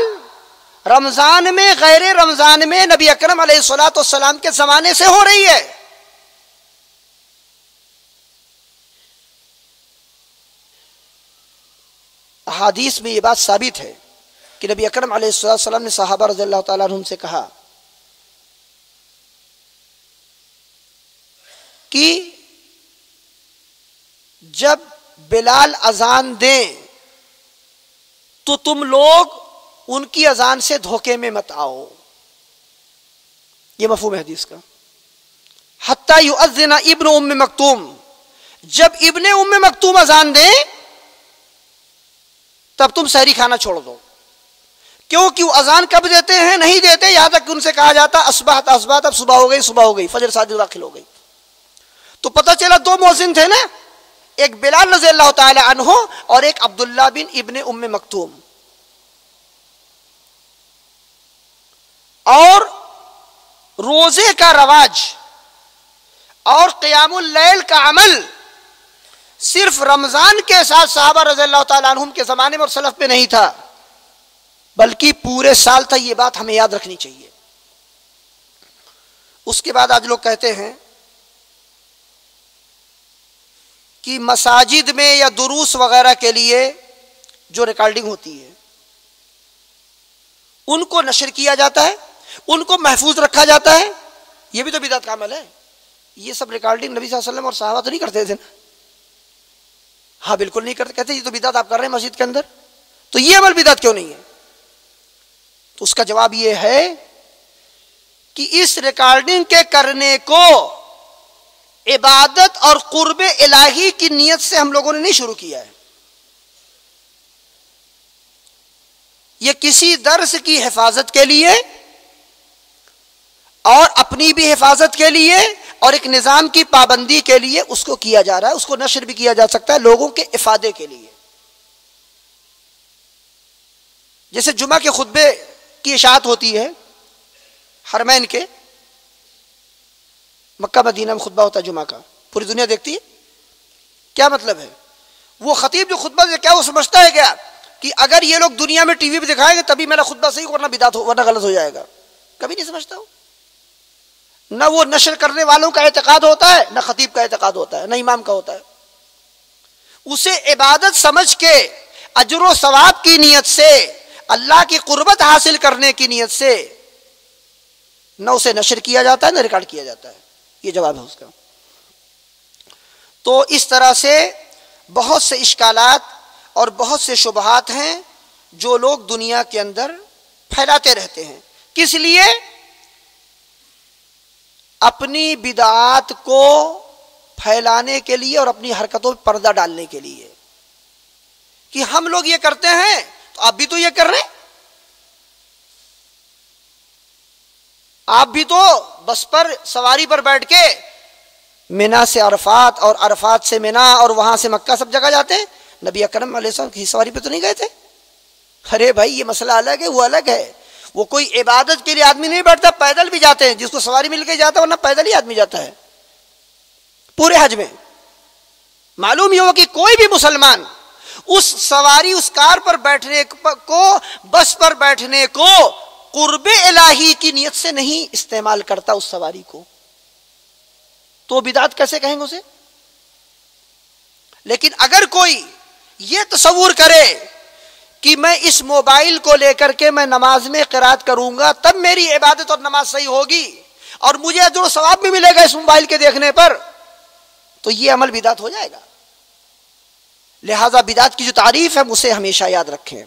رمضان میں غیر رمضان میں نبی اکرم علیہ الصلوۃ والسلام کے زمانے سے ہو رہی ہے۔ احادیث میں یہ بات ثابت ہے کہ نبی اکرم علیہ الصلوۃ والسلام نے صحابہ رضی اللہ تعالیٰ عنہم سے کہا کہ جب بلال اذان دیں تو تم لوگ ان کی اذان سے دھوکے میں مت آؤ۔ یہ مفہوم ہے حدیث کا۔ حتی یؤذن ابن ام مکتوم، جب ابن ام مکتوم اذان دیں تب تم سحری کھانا چھوڑ دو۔ کیونکہ وہ اذان کب دیتے ہیں؟ نہیں دیتے یہاں تک کہ ان سے کہا جاتا اصبحت اصبحت، اب صبح ہو گئی، فجر صادق داخل ہو گئی۔ تو پتہ چلا دو مؤذن تھے نا، ایک بلال رضی اللہ تعالی عنہ اور ایک عبداللہ بن ابن ام مکتوم۔ اور روزے کا رواج اور قیام اللیل کا عمل صرف رمضان کے ساتھ صحابہ رضی اللہ تعالیٰ عنہم کے زمانے میں اور سلف پہ نہیں تھا، بلکہ پورے سال تھا۔ یہ بات ہمیں یاد رکھنی چاہیے۔ اس کے بعد آج لوگ کہتے ہیں کہ مساجد میں یا دروس وغیرہ کے لیے جو ریکارڈنگ ہوتی ہے ان کو نشر کیا جاتا ہے، ان کو محفوظ رکھا جاتا ہے، یہ بھی تو بدعت کا عمل ہے۔ یہ سب ریکارڈنگ نبی صلی اللہ علیہ وسلم اور صحابہ تو نہیں کرتے تھے نا؟ ہاں بالکل نہیں کرتے، کہتے یہ تو بدعت آپ کر رہے ہیں مسجد کے اندر، تو یہ عمل بدعت کیوں نہیں ہے؟ تو اس کا جواب یہ ہے کہ اس ریکارڈنگ کے کرنے کو عبادت اور قرب الہی کی نیت سے ہم لوگوں نے نہیں شروع کیا ہے، یہ کسی درس کی حفاظت کے لیے اور اپنی بھی حفاظت کے لیے اور ایک نظام کی پابندی کے لیے اس کو کیا جا رہا ہے۔ اس کو نشر بھی کیا جا سکتا ہے لوگوں کے افادے کے لیے، جیسے جمعہ کے خطبے کی اشاعت ہوتی ہے حرمین کے، مکہ مدینہ میں خطبہ ہوتا ہے جمعہ کا، پوری دنیا دیکھتی ہے۔ کیا مطلب ہے؟ وہ خطیب جو خطبہ دے، کیا وہ سمجھتا ہے کیا کہ اگر یہ لوگ دنیا میں ٹی وی پہ دکھائیں گے تبھی میرا خطبہ صحیح ورنہ بدعت ورنہ غلط ہو جائے گا؟ کبھی نہیں سمجھتا ہو۔ نہ وہ نشر کرنے والوں کا اعتقاد ہوتا ہے، نہ خطیب کا اعتقاد ہوتا ہے، نہ امام کا ہوتا ہے۔ اسے عبادت سمجھ کے اجر و ثواب کی نیت سے، اللہ کی قربت حاصل کرنے کی نیت سے نہ اسے نشر کیا جاتا ہے نہ ریکارڈ کیا جاتا ہے۔ یہ جواب ہے اس کا۔ تو اس طرح سے بہت سے اشکالات اور بہت سے شبہات ہیں جو لوگ دنیا کے اندر پھیلاتے رہتے ہیں۔ کس لیے؟ اپنی بدعات کو پھیلانے کے لیے اور اپنی حرکتوں پر پردہ ڈالنے کے لیے کہ ہم لوگ یہ کرتے ہیں تو آپ بھی تو یہ کر رہے ہیں، آپ بھی تو بس پر سواری پر بیٹھ کے مینا سے عرفات اور عرفات سے مینا اور وہاں سے مکہ سب جگہ جاتے ہیں، نبی اکرم علیہ السلام کی سواری پہ تو نہیں گئے تھے؟ ارے بھائی یہ مسئلہ الگ ہے، وہ الگ ہے۔ وہ کوئی عبادت کے لیے آدمی نہیں بیٹھتا، پیدل بھی جاتے ہیں، جس کو سواری مل کے جاتا ہے ورنہ پیدل ہی آدمی جاتا ہے پورے حج میں۔ معلوم یہ ہو کہ کوئی بھی مسلمان اس سواری اس کار پر بیٹھنے کو، بس پر بیٹھنے کو قرب الہی کی نیت سے نہیں استعمال کرتا اس سواری کو، تو بدعت کیسے کہیں گے اسے؟ لیکن اگر کوئی یہ تصور کرے کہ میں اس موبائل کو لے کر کے میں نماز میں قرات کروں گا تب میری عبادت اور نماز صحیح ہوگی اور مجھے اجر و ثواب بھی ملے گا اس موبائل کے دیکھنے پر، تو یہ عمل بدعت ہو جائے گا۔ لہذا بدعت کی جو تعریف ہے اسے ہمیشہ یاد رکھیں۔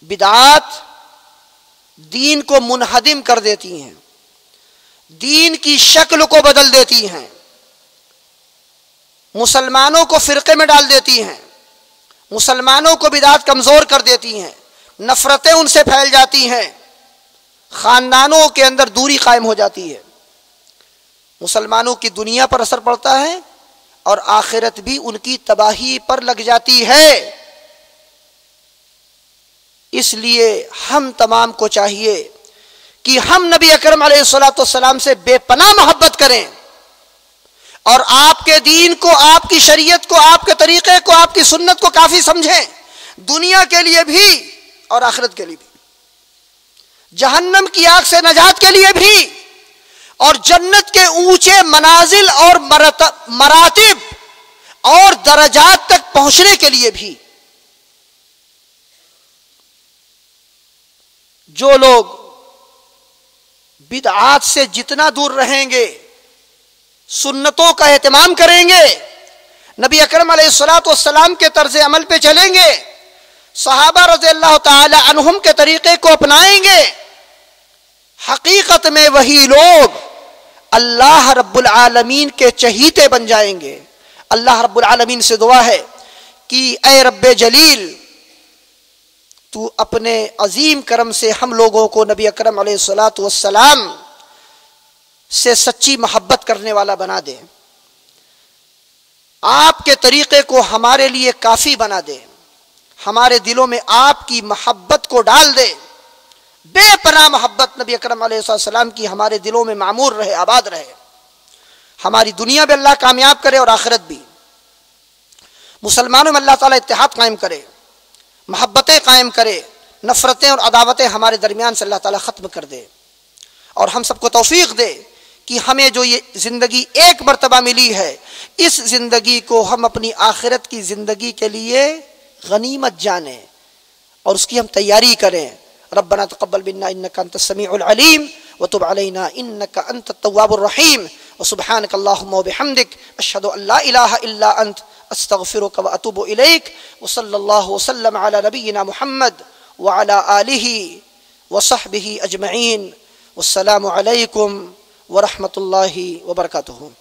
بدعات دین کو منہدم کر دیتی ہیں، دین کی شکل کو بدل دیتی ہیں، مسلمانوں کو فرقے میں ڈال دیتی ہیں، مسلمانوں کو بدعات کمزور کر دیتی ہیں، نفرتیں ان سے پھیل جاتی ہیں، خاندانوں کے اندر دوری قائم ہو جاتی ہے، مسلمانوں کی دنیا پر اثر پڑتا ہے اور آخرت بھی ان کی تباہی پر لگ جاتی ہے۔ اس لیے ہم تمام کو چاہیے کہ ہم نبی اکرم علیہ الصلوۃ والسلام سے بے پناہ محبت کریں اور آپ کے دین کو، آپ کی شریعت کو، آپ کے طریقے کو، آپ کی سنت کو کافی سمجھیں، دنیا کے لیے بھی اور آخرت کے لیے بھی، جہنم کی آگ سے نجات کے لیے بھی اور جنت کے اونچے منازل اور مراتب اور درجات تک پہنچنے کے لیے بھی۔ جو لوگ بدعات سے جتنا دور رہیں گے، سنتوں کا اہتمام کریں گے، نبی اکرم علیہ الصلوۃ والسلام کے طرز عمل پہ چلیں گے، صحابہ رضی اللہ تعالی عنہم کے طریقے کو اپنائیں گے، حقیقت میں وہی لوگ اللہ رب العالمین کے چہیتے بن جائیں گے۔ اللہ رب العالمین سے دعا ہے کہ اے رب جلیل، تو اپنے عظیم کرم سے ہم لوگوں کو نبی اکرم علیہ الصلوۃ والسلام سے سچی محبت کرنے والا بنا دے، آپ کے طریقے کو ہمارے لیے کافی بنا دے، ہمارے دلوں میں آپ کی محبت کو ڈال دے، بے پناہ محبت نبی اکرم علیہ السلام کی ہمارے دلوں میں معمور رہے، آباد رہے، ہماری دنیا بھی اللہ کامیاب کرے اور آخرت بھی، مسلمانوں میں اللہ تعالیٰ اتحاد قائم کرے، محبتیں قائم کرے، نفرتیں اور عداوتیں ہمارے درمیان سے اللہ تعالیٰ ختم کر دے، اور ہم سب کو توفیق دے کہ ہمیں جو یہ زندگی ایک مرتبہ ملی ہے، اس زندگی کو ہم اپنی آخرت کی زندگی کے لیے غنیمت جانیں اور اس کی ہم تیاری کریں. ربنا تقبل منا انك انت السميع العليم وتب علينا انك انت التواب الرحيم وسبحانك اللهم وبحمدك اشهد ان لا اله الا انت استغفرك واتوب اليك وصلى الله وسلم على نبينا محمد وعلى اله وصحبه اجمعين والسلام عليكم ورحمة الله وبركاته.